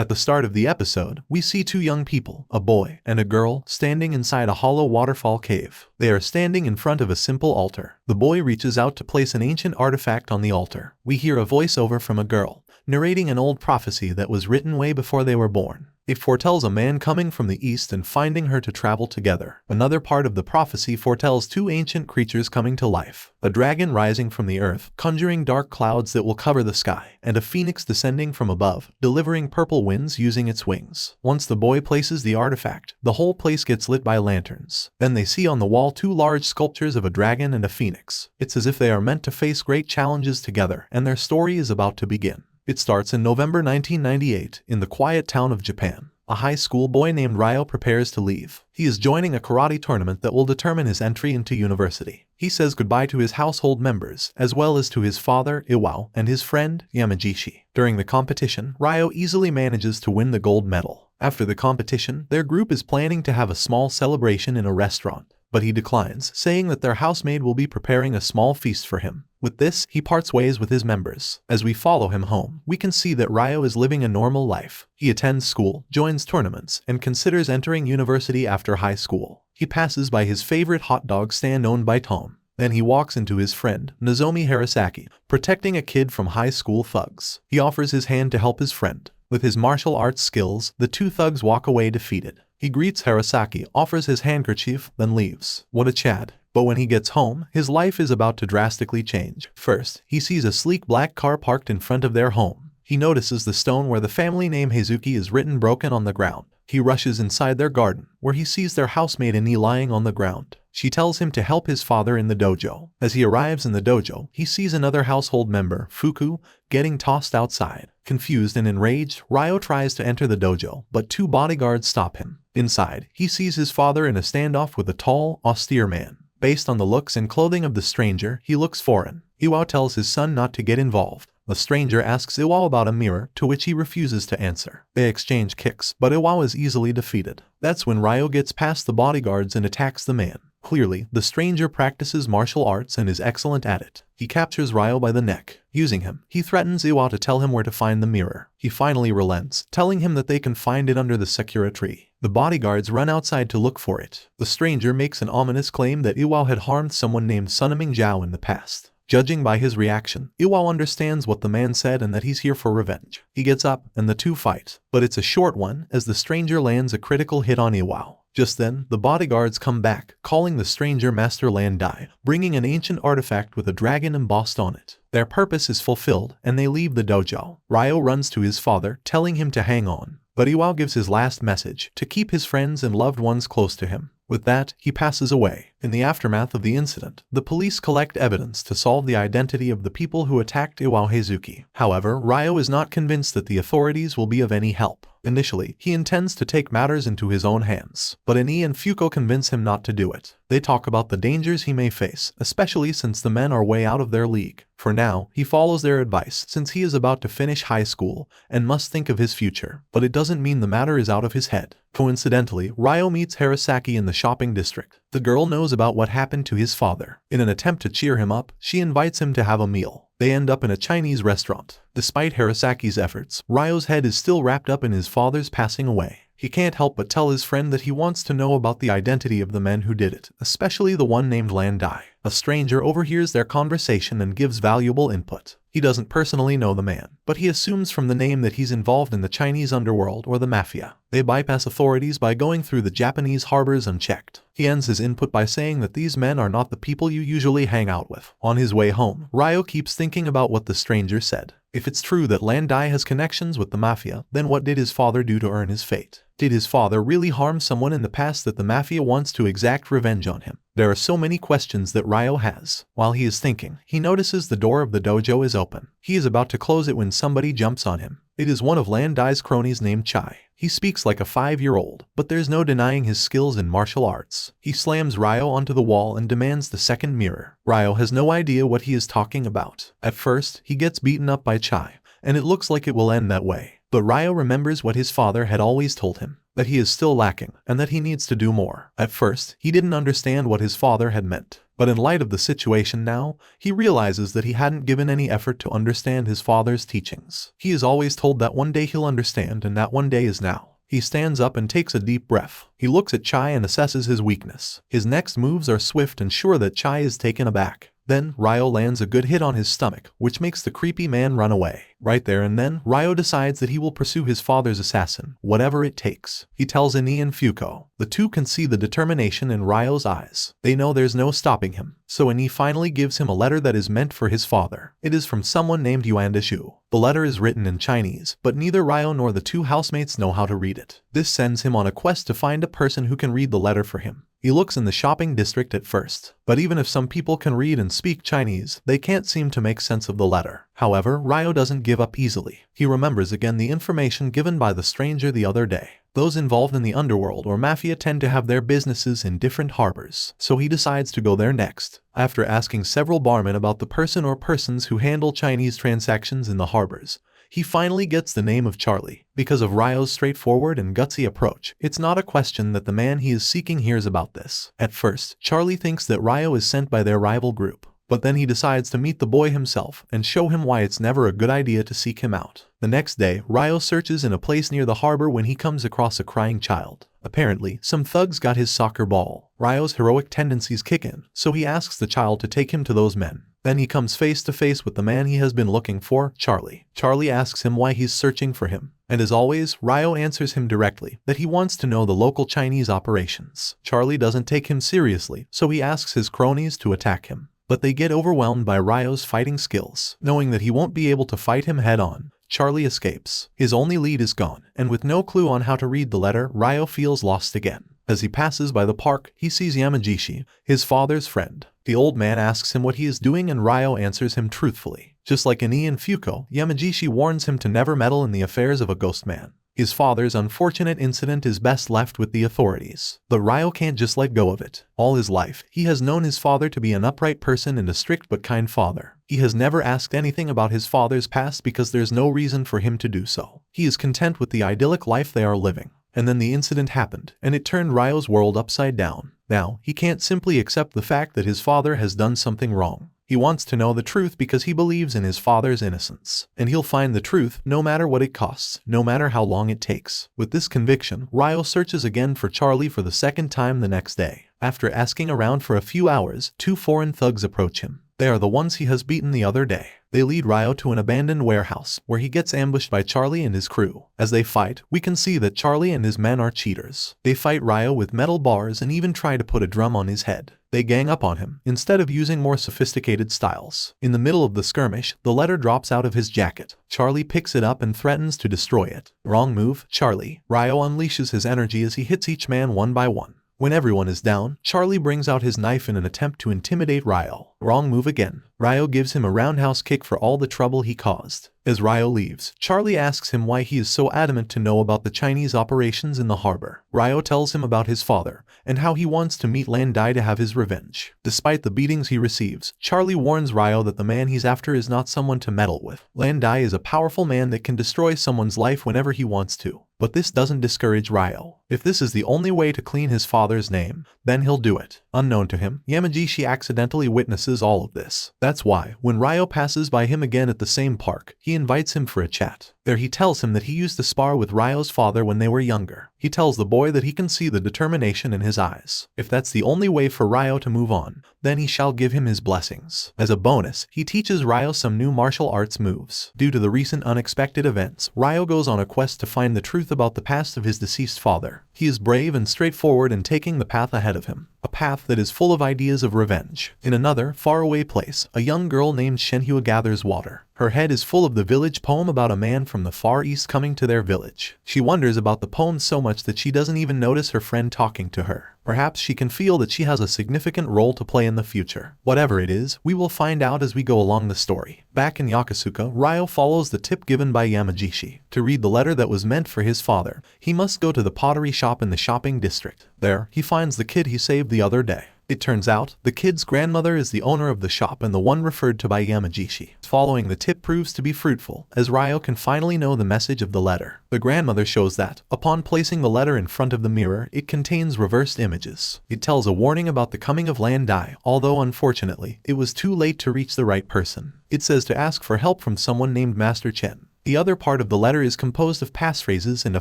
At the start of the episode, we see two young people, a boy and a girl, standing inside a hollow waterfall cave. They are standing in front of a simple altar. The boy reaches out to place an ancient artifact on the altar. We hear a voiceover from a girl, narrating an old prophecy that was written way before they were born. It foretells a man coming from the east and finding her to travel together. Another part of the prophecy foretells two ancient creatures coming to life, a dragon rising from the earth, conjuring dark clouds that will cover the sky, and a phoenix descending from above, delivering purple winds using its wings. Once the boy places the artifact, the whole place gets lit by lanterns. Then they see on the wall two large sculptures of a dragon and a phoenix. It's as if they are meant to face great challenges together, and their story is about to begin. It starts in November 1998 in the quiet town of Japan. A high school boy named Ryo prepares to leave. He is joining a karate tournament that will determine his entry into university. He says goodbye to his household members, as well as to his father, Iwao, and his friend, Yamagishi. During the competition, Ryo easily manages to win the gold medal. After the competition, their group is planning to have a small celebration in a restaurant, but he declines, saying that their housemaid will be preparing a small feast for him. With this, he parts ways with his members. As we follow him home, we can see that Ryo is living a normal life. He attends school, joins tournaments, and considers entering university after high school. He passes by his favorite hot dog stand owned by Tom. Then he walks into his friend, Nozomi Harasaki, protecting a kid from high school thugs. He offers his hand to help his friend. With his martial arts skills, the two thugs walk away defeated. He greets Harasaki, offers his handkerchief, then leaves. What a Chad. But when he gets home, his life is about to drastically change. First, he sees a sleek black car parked in front of their home. He notices the stone where the family name Heizuki is written broken on the ground. He rushes inside their garden, where he sees their housemaid Annie lying on the ground. She tells him to help his father in the dojo. As he arrives in the dojo, he sees another household member, Fuku, getting tossed outside. Confused and enraged, Ryo tries to enter the dojo, but two bodyguards stop him. Inside, he sees his father in a standoff with a tall, austere man. Based on the looks and clothing of the stranger, he looks foreign. Iwao tells his son not to get involved. The stranger asks Iwao about a mirror, to which he refuses to answer. They exchange kicks, but Iwao is easily defeated. That's when Ryo gets past the bodyguards and attacks the man. Clearly, the stranger practices martial arts and is excellent at it. He captures Ryo by the neck. Using him, he threatens Iwao to tell him where to find the mirror. He finally relents, telling him that they can find it under the sakura tree. The bodyguards run outside to look for it. The stranger makes an ominous claim that Iwao had harmed someone named Sunaming Zhao in the past. Judging by his reaction, Iwao understands what the man said and that he's here for revenge. He gets up, and the two fight. But it's a short one, as the stranger lands a critical hit on Iwao. Just then, the bodyguards come back, calling the stranger Master Landai, bringing an ancient artifact with a dragon embossed on it. Their purpose is fulfilled, and they leave the dojo. Ryo runs to his father, telling him to hang on. But Iwao gives his last message, to keep his friends and loved ones close to him. With that, he passes away. In the aftermath of the incident, the police collect evidence to solve the identity of the people who attacked Iwao Heizuki. However, Ryo is not convinced that the authorities will be of any help. Initially, he intends to take matters into his own hands, but Annie and Fuko convince him not to do it. They talk about the dangers he may face, especially since the men are way out of their league. For now, he follows their advice since he is about to finish high school and must think of his future, but it doesn't mean the matter is out of his head. Coincidentally, Ryo meets Harasaki in the shopping district. The girl knows about what happened to his father. In an attempt to cheer him up, she invites him to have a meal. They end up in a Chinese restaurant. Despite Harasaki's efforts, Ryo's head is still wrapped up in his father's passing away. He can't help but tell his friend that he wants to know about the identity of the men who did it, especially the one named Landai. A stranger overhears their conversation and gives valuable input. He doesn't personally know the man, but he assumes from the name that he's involved in the Chinese underworld or the mafia. They bypass authorities by going through the Japanese harbors unchecked. He ends his input by saying that these men are not the people you usually hang out with. On his way home, Ryo keeps thinking about what the stranger said. If it's true that Landai has connections with the mafia, then what did his father do to earn his fate? Did his father really harm someone in the past that the mafia wants to exact revenge on him? There are so many questions that Ryo has. While he is thinking, he notices the door of the dojo is open. He is about to close it when somebody jumps on him. It is one of Landai's cronies named Chai. He speaks like a 5-year-old, but there's no denying his skills in martial arts. He slams Ryo onto the wall and demands the second mirror. Ryo has no idea what he is talking about. At first, he gets beaten up by Chai, and it looks like it will end that way. But Ryo remembers what his father had always told him, that he is still lacking, and that he needs to do more. At first, he didn't understand what his father had meant. But in light of the situation now, he realizes that he hadn't given any effort to understand his father's teachings. He is always told that one day he'll understand, and that one day is now. He stands up and takes a deep breath. He looks at Chai and assesses his weakness. His next moves are swift and sure that Chai is taken aback. Then, Ryo lands a good hit on his stomach, which makes the creepy man run away. Right there and then, Ryo decides that he will pursue his father's assassin, whatever it takes. He tells Ini and Fuko. The two can see the determination in Ryo's eyes. They know there's no stopping him. So Ini finally gives him a letter that is meant for his father. It is from someone named Yuandishu. The letter is written in Chinese, but neither Ryo nor the two housemates know how to read it. This sends him on a quest to find a person who can read the letter for him. He looks in the shopping district at first, but even if some people can read and speak Chinese, they can't seem to make sense of the letter. However, Ryo doesn't give up easily. He remembers again the information given by the stranger the other day. Those involved in the underworld or mafia tend to have their businesses in different harbors, so he decides to go there next. After asking several barmen about the person or persons who handle Chinese transactions in the harbors, he finally gets the name of Charlie. Because of Ryo's straightforward and gutsy approach, it's not a question that the man he is seeking hears about this. At first, Charlie thinks that Ryo is sent by their rival group, but then he decides to meet the boy himself and show him why it's never a good idea to seek him out. The next day, Ryo searches in a place near the harbor when he comes across a crying child. Apparently, some thugs got his soccer ball. Ryo's heroic tendencies kick in, so he asks the child to take him to those men. Then he comes face to face with the man he has been looking for, Charlie. Charlie asks him why he's searching for him. And as always, Ryo answers him directly that he wants to know the local Chinese operations. Charlie doesn't take him seriously, so he asks his cronies to attack him. But they get overwhelmed by Ryo's fighting skills. Knowing that he won't be able to fight him head-on, Charlie escapes. His only lead is gone, and with no clue on how to read the letter, Ryo feels lost again. As he passes by the park, he sees Yamagishi, his father's friend. The old man asks him what he is doing and Ryo answers him truthfully. Just like Ini and Fuko, Yamagishi warns him to never meddle in the affairs of a ghost man. His father's unfortunate incident is best left with the authorities. But Ryo can't just let go of it. All his life, he has known his father to be an upright person and a strict but kind father. He has never asked anything about his father's past because there's no reason for him to do so. He is content with the idyllic life they are living. And then the incident happened, and it turned Ryo's world upside down. Now, he can't simply accept the fact that his father has done something wrong. He wants to know the truth because he believes in his father's innocence. And he'll find the truth no matter what it costs, no matter how long it takes. With this conviction, Ryo searches again for Charlie for the second time the next day. After asking around for a few hours, two foreign thugs approach him. They are the ones he has beaten the other day. They lead Ryo to an abandoned warehouse, where he gets ambushed by Charlie and his crew. As they fight, we can see that Charlie and his men are cheaters. They fight Ryo with metal bars and even try to put a drum on his head. They gang up on him, instead of using more sophisticated styles. In the middle of the skirmish, the letter drops out of his jacket. Charlie picks it up and threatens to destroy it. Wrong move, Charlie. Ryo unleashes his energy as he hits each man one by one. When everyone is down, Charlie brings out his knife in an attempt to intimidate Ryo. Wrong move again. Ryo gives him a roundhouse kick for all the trouble he caused. As Ryo leaves, Charlie asks him why he is so adamant to know about the Chinese operations in the harbor. Ryo tells him about his father, and how he wants to meet Lan Dai to have his revenge. Despite the beatings he receives, Charlie warns Ryo that the man he's after is not someone to meddle with. Lan Dai is a powerful man that can destroy someone's life whenever he wants to. But this doesn't discourage Ryo. If this is the only way to clean his father's name, then he'll do it. Unknown to him, Yamagishi accidentally witnesses all of this. That's why, when Ryo passes by him again at the same park, he invites him for a chat. There he tells him that he used to spar with Ryo's father when they were younger. He tells the boy that he can see the determination in his eyes. If that's the only way for Ryo to move on, then he shall give him his blessings. As a bonus, he teaches Ryo some new martial arts moves. Due to the recent unexpected events, Ryo goes on a quest to find the truth about the past of his deceased father. He is brave and straightforward in taking the path ahead of him. A path that is full of ideas of revenge. In another, faraway place, a young girl named Shenhua gathers water. Her head is full of the village poem about a man from the Far East coming to their village. She wonders about the poem so much that she doesn't even notice her friend talking to her. Perhaps she can feel that she has a significant role to play in the future. Whatever it is, we will find out as we go along the story. Back in Yokosuka, Ryo follows the tip given by Yamagishi. To read the letter that was meant for his father, he must go to the pottery shop in the shopping district. There, he finds the kid he saved the other day. It turns out, the kid's grandmother is the owner of the shop and the one referred to by Yamagishi. Following the tip proves to be fruitful, as Ryo can finally know the message of the letter. The grandmother shows that, upon placing the letter in front of the mirror, it contains reversed images. It tells a warning about the coming of Lan Dai, although unfortunately, it was too late to reach the right person. It says to ask for help from someone named Master Chen. The other part of the letter is composed of passphrases and a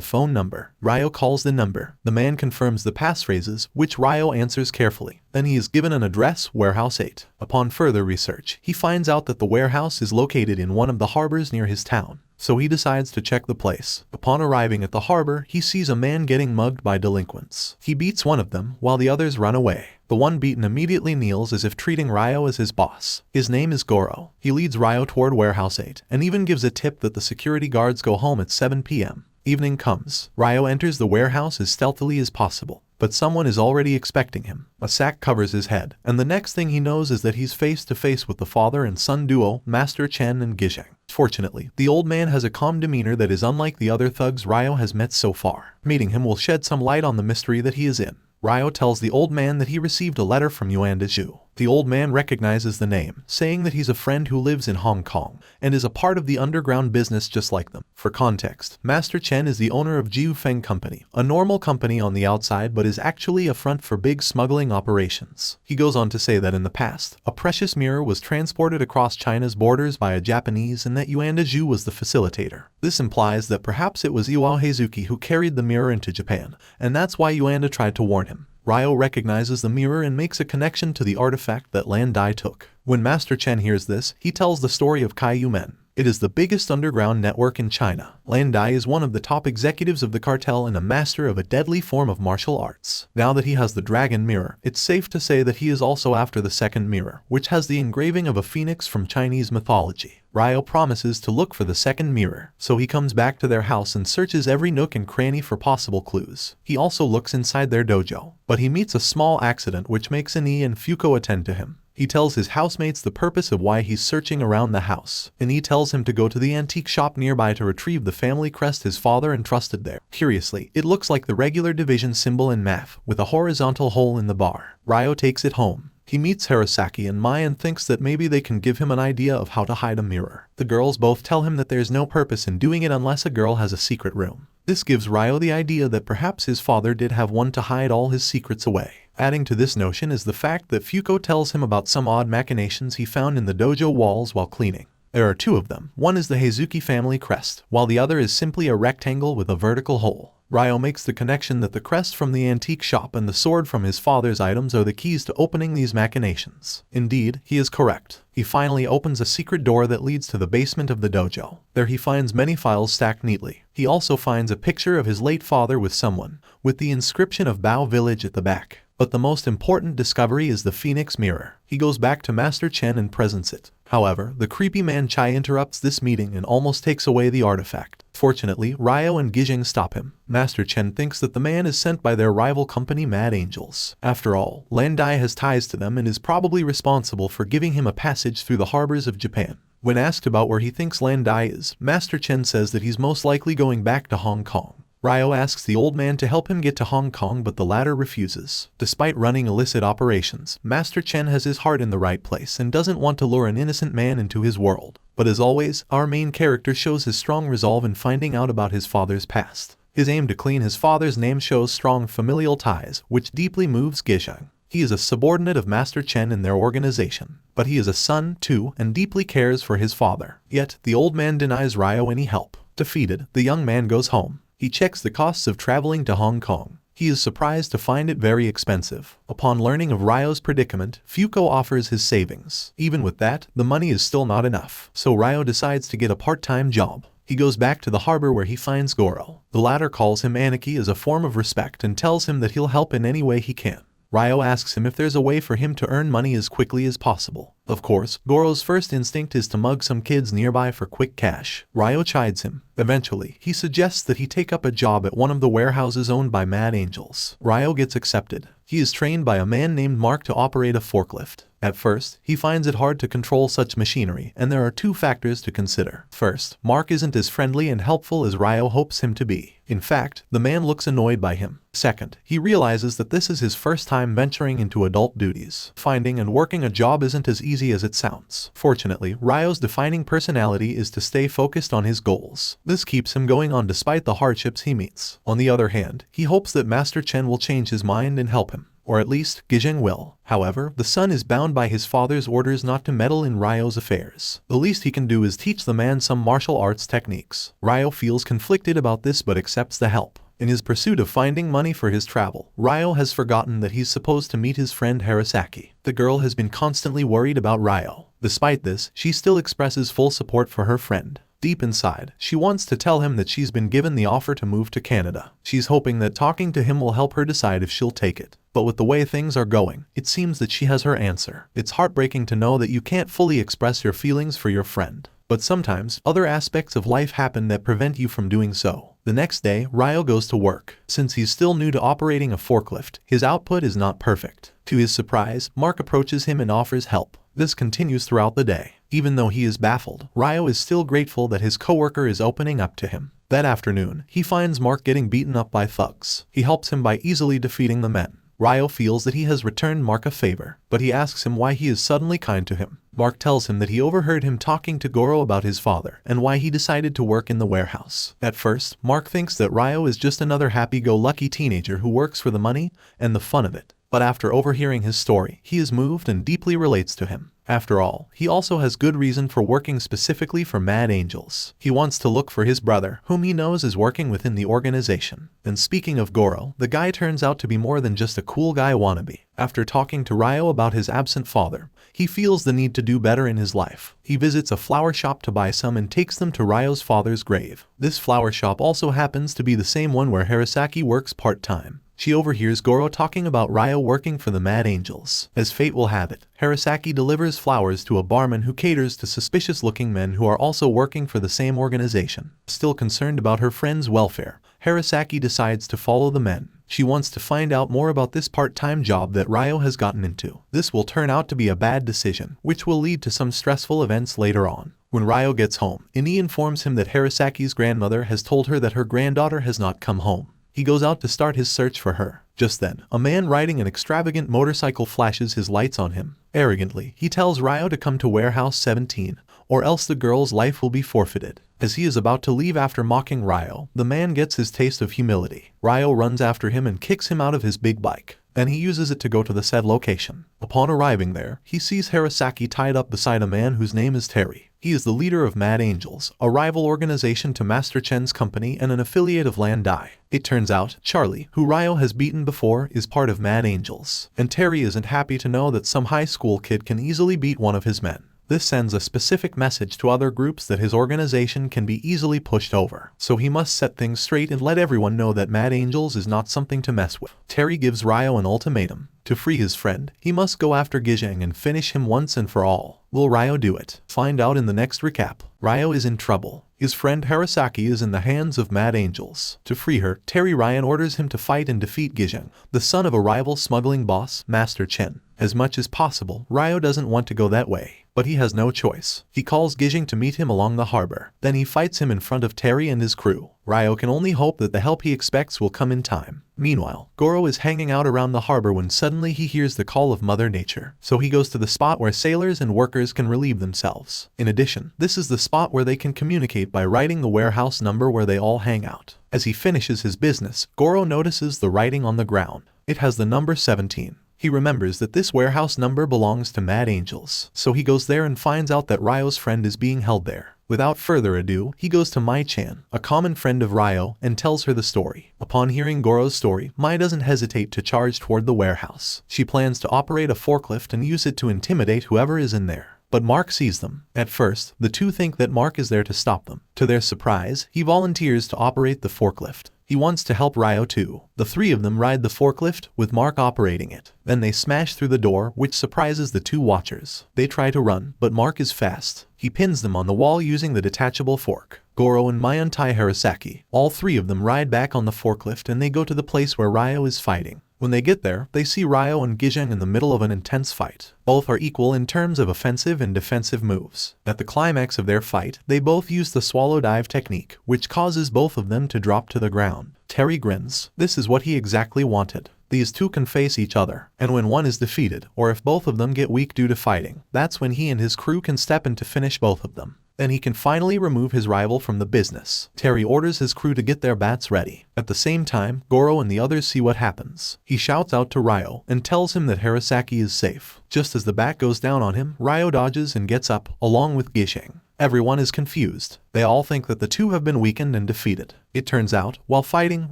phone number. Ryo calls the number. The man confirms the passphrases, which Ryo answers carefully. Then he is given an address, Warehouse 8. Upon further research, he finds out that the warehouse is located in one of the harbors near his town. So he decides to check the place. Upon arriving at the harbor, he sees a man getting mugged by delinquents. He beats one of them, while the others run away. The one beaten immediately kneels as if treating Ryo as his boss. His name is Goro. He leads Ryo toward Warehouse 8, and even gives a tip that the security guards go home at 7 p.m. Evening comes. Ryo enters the warehouse as stealthily as possible. But someone is already expecting him. A sack covers his head, and the next thing he knows is that he's face to face with the father and son duo, Master Chen and Gizheng. Fortunately, the old man has a calm demeanor that is unlike the other thugs Ryo has met so far. Meeting him will shed some light on the mystery that he is in. Ryo tells the old man that he received a letter from Yuan Dezhu. The old man recognizes the name, saying that he's a friend who lives in Hong Kong and is a part of the underground business just like them. For context, Master Chen is the owner of Jiu Feng Company, a normal company on the outside but is actually a front for big smuggling operations. He goes on to say that in the past, a precious mirror was transported across China's borders by a Japanese and that Yuan Dezhu was the facilitator. This implies that perhaps it was Iwao Heizuki who carried the mirror into Japan, and that's why Yuan tried to warn him. Ryo recognizes the mirror and makes a connection to the artifact that Lan Dai took. When Master Chen hears this, he tells the story of Kai Yumen. It is the biggest underground network in China. Lan Dai is one of the top executives of the cartel and a master of a deadly form of martial arts. Now that he has the dragon mirror, it's safe to say that he is also after the second mirror, which has the engraving of a phoenix from Chinese mythology. Ryo promises to look for the second mirror, so he comes back to their house and searches every nook and cranny for possible clues. He also looks inside their dojo, but he meets a small accident which makes Ani and Fuko attend to him. He tells his housemates the purpose of why he's searching around the house, and he tells him to go to the antique shop nearby to retrieve the family crest his father entrusted there. Curiously, it looks like the regular division symbol in math, with a horizontal hole in the bar. Ryo takes it home. He meets Harasaki and Mai and thinks that maybe they can give him an idea of how to hide a mirror. The girls both tell him that there's no purpose in doing it unless a girl has a secret room. This gives Ryo the idea that perhaps his father did have one to hide all his secrets away. Adding to this notion is the fact that Fuko tells him about some odd machinations he found in the dojo walls while cleaning. There are two of them. One is the Heizuki family crest, while the other is simply a rectangle with a vertical hole. Ryo makes the connection that the crest from the antique shop and the sword from his father's items are the keys to opening these machinations. Indeed, he is correct. He finally opens a secret door that leads to the basement of the dojo. There he finds many files stacked neatly. He also finds a picture of his late father with someone, with the inscription of Bao Village at the back. But the most important discovery is the Phoenix Mirror. He goes back to Master Chen and presents it. However, the creepy man Chai interrupts this meeting and almost takes away the artifact. Fortunately, Ryo and Gizheng stop him. Master Chen thinks that the man is sent by their rival company Mad Angels. After all, Lan Dai has ties to them and is probably responsible for giving him a passage through the harbors of Japan. When asked about where he thinks Lan Dai is, Master Chen says that he's most likely going back to Hong Kong. Ryo asks the old man to help him get to Hong Kong, but the latter refuses. Despite running illicit operations, Master Chen has his heart in the right place and doesn't want to lure an innocent man into his world. But as always, our main character shows his strong resolve in finding out about his father's past. His aim to clean his father's name shows strong familial ties, which deeply moves Gizheng. He is a subordinate of Master Chen in their organization, but he is a son too and deeply cares for his father. Yet, the old man denies Ryo any help. Defeated, the young man goes home. He checks the costs of traveling to Hong Kong. He is surprised to find it very expensive. Upon learning of Ryo's predicament, Fuko offers his savings. Even with that, the money is still not enough, so Ryo decides to get a part-time job. He goes back to the harbor where he finds Goro. The latter calls him Aniki as a form of respect and tells him that he'll help in any way he can. Ryo asks him if there's a way for him to earn money as quickly as possible. Of course, Goro's first instinct is to mug some kids nearby for quick cash. Ryo chides him. Eventually, he suggests that he take up a job at one of the warehouses owned by Mad Angels. Ryo gets accepted. He is trained by a man named Mark to operate a forklift. At first, he finds it hard to control such machinery, and there are two factors to consider. First, Mark isn't as friendly and helpful as Ryo hopes him to be. In fact, the man looks annoyed by him. Second, he realizes that this is his first time venturing into adult duties. Finding and working a job isn't as easy as it sounds. Fortunately, Ryo's defining personality is to stay focused on his goals. This keeps him going on despite the hardships he meets. On the other hand, he hopes that Master Chen will change his mind and help him. Or at least, Gijing will. However, the son is bound by his father's orders not to meddle in Ryo's affairs. The least he can do is teach the man some martial arts techniques. Ryo feels conflicted about this but accepts the help. In his pursuit of finding money for his travel, Ryo has forgotten that he's supposed to meet his friend Harasaki. The girl has been constantly worried about Ryo. Despite this, she still expresses full support for her friend. Deep inside, she wants to tell him that she's been given the offer to move to Canada. She's hoping that talking to him will help her decide if she'll take it. But with the way things are going, it seems that she has her answer. It's heartbreaking to know that you can't fully express your feelings for your friend. But sometimes, other aspects of life happen that prevent you from doing so. The next day, Ryo goes to work. Since he's still new to operating a forklift, his output is not perfect. To his surprise, Mark approaches him and offers help. This continues throughout the day. Even though he is baffled, Ryo is still grateful that his coworker is opening up to him. That afternoon, he finds Mark getting beaten up by thugs. He helps him by easily defeating the men. Ryo feels that he has returned Mark a favor, but he asks him why he is suddenly kind to him. Mark tells him that he overheard him talking to Goro about his father and why he decided to work in the warehouse. At first, Mark thinks that Ryo is just another happy-go-lucky teenager who works for the money and the fun of it. But after overhearing his story, he is moved and deeply relates to him. After all, he also has good reason for working specifically for Mad Angels. He wants to look for his brother, whom he knows is working within the organization. And speaking of Goro, the guy turns out to be more than just a cool guy wannabe. After talking to Ryo about his absent father, he feels the need to do better in his life. He visits a flower shop to buy some and takes them to Ryo's father's grave. This flower shop also happens to be the same one where Harasaki works part-time. She overhears Goro talking about Ryo working for the Mad Angels. As fate will have it, Harasaki delivers flowers to a barman who caters to suspicious-looking men who are also working for the same organization. Still concerned about her friend's welfare, Harasaki decides to follow the men. She wants to find out more about this part-time job that Ryo has gotten into. This will turn out to be a bad decision, which will lead to some stressful events later on. When Ryo gets home, Ini informs him that Harasaki's grandmother has told her that her granddaughter has not come home. He goes out to start his search for her. Just then, a man riding an extravagant motorcycle flashes his lights on him. Arrogantly, he tells Ryo to come to Warehouse 17, or else the girl's life will be forfeited. As he is about to leave after mocking Ryo, the man gets his taste of humility. Ryo runs after him and kicks him out of his big bike. Then he uses it to go to the said location. Upon arriving there, he sees Harasaki tied up beside a man whose name is Terry. He is the leader of Mad Angels, a rival organization to Master Chen's company and an affiliate of Landai. It turns out, Charlie, who Ryo has beaten before, is part of Mad Angels. And Terry isn't happy to know that some high school kid can easily beat one of his men. This sends a specific message to other groups that his organization can be easily pushed over. So he must set things straight and let everyone know that Mad Angels is not something to mess with. Terry gives Ryo an ultimatum. To free his friend, he must go after Gijing and finish him once and for all. Will Ryo do it? Find out in the next recap. Ryo is in trouble. His friend Harasaki is in the hands of Mad Angels. To free her, Terry Ryan orders him to fight and defeat Gijing, the son of a rival smuggling boss, Master Chen. As much as possible, Ryo doesn't want to go that way, but he has no choice. He calls Gijing to meet him along the harbor. Then he fights him in front of Terry and his crew. Ryo can only hope that the help he expects will come in time. Meanwhile, Goro is hanging out around the harbor when suddenly he hears the call of Mother Nature. So he goes to the spot where sailors and workers can relieve themselves. In addition, this is the spot where they can communicate by writing the warehouse number where they all hang out. As he finishes his business, Goro notices the writing on the ground. It has the number 17. He remembers that this warehouse number belongs to Mad Angels, so he goes there and finds out that Ryo's friend is being held there. Without further ado, he goes to Mai-chan, a common friend of Ryo, and tells her the story. Upon hearing Goro's story, Mai doesn't hesitate to charge toward the warehouse. She plans to operate a forklift and use it to intimidate whoever is in there. But Mark sees them. At first, the two think that Mark is there to stop them. To their surprise, he volunteers to operate the forklift. He wants to help Ryo too. The three of them ride the forklift, with Mark operating it. Then they smash through the door, which surprises the two watchers. They try to run, but Mark is fast. He pins them on the wall using the detachable fork. Goro and Mai untie Harasaki. All three of them ride back on the forklift and they go to the place where Ryo is fighting. When they get there, they see Ryo and Gijang in the middle of an intense fight. Both are equal in terms of offensive and defensive moves. At the climax of their fight, they both use the swallow dive technique, which causes both of them to drop to the ground. Terry grins. This is what he exactly wanted. These two can face each other, and when one is defeated, or if both of them get weak due to fighting, that's when he and his crew can step in to finish both of them. Then he can finally remove his rival from the business. Terry orders his crew to get their bats ready. At the same time, Goro and the others see what happens. He shouts out to Ryo and tells him that Harasaki is safe. Just as the bat goes down on him, Ryo dodges and gets up, along with Gijang. Everyone is confused. They all think that the two have been weakened and defeated. It turns out, while fighting,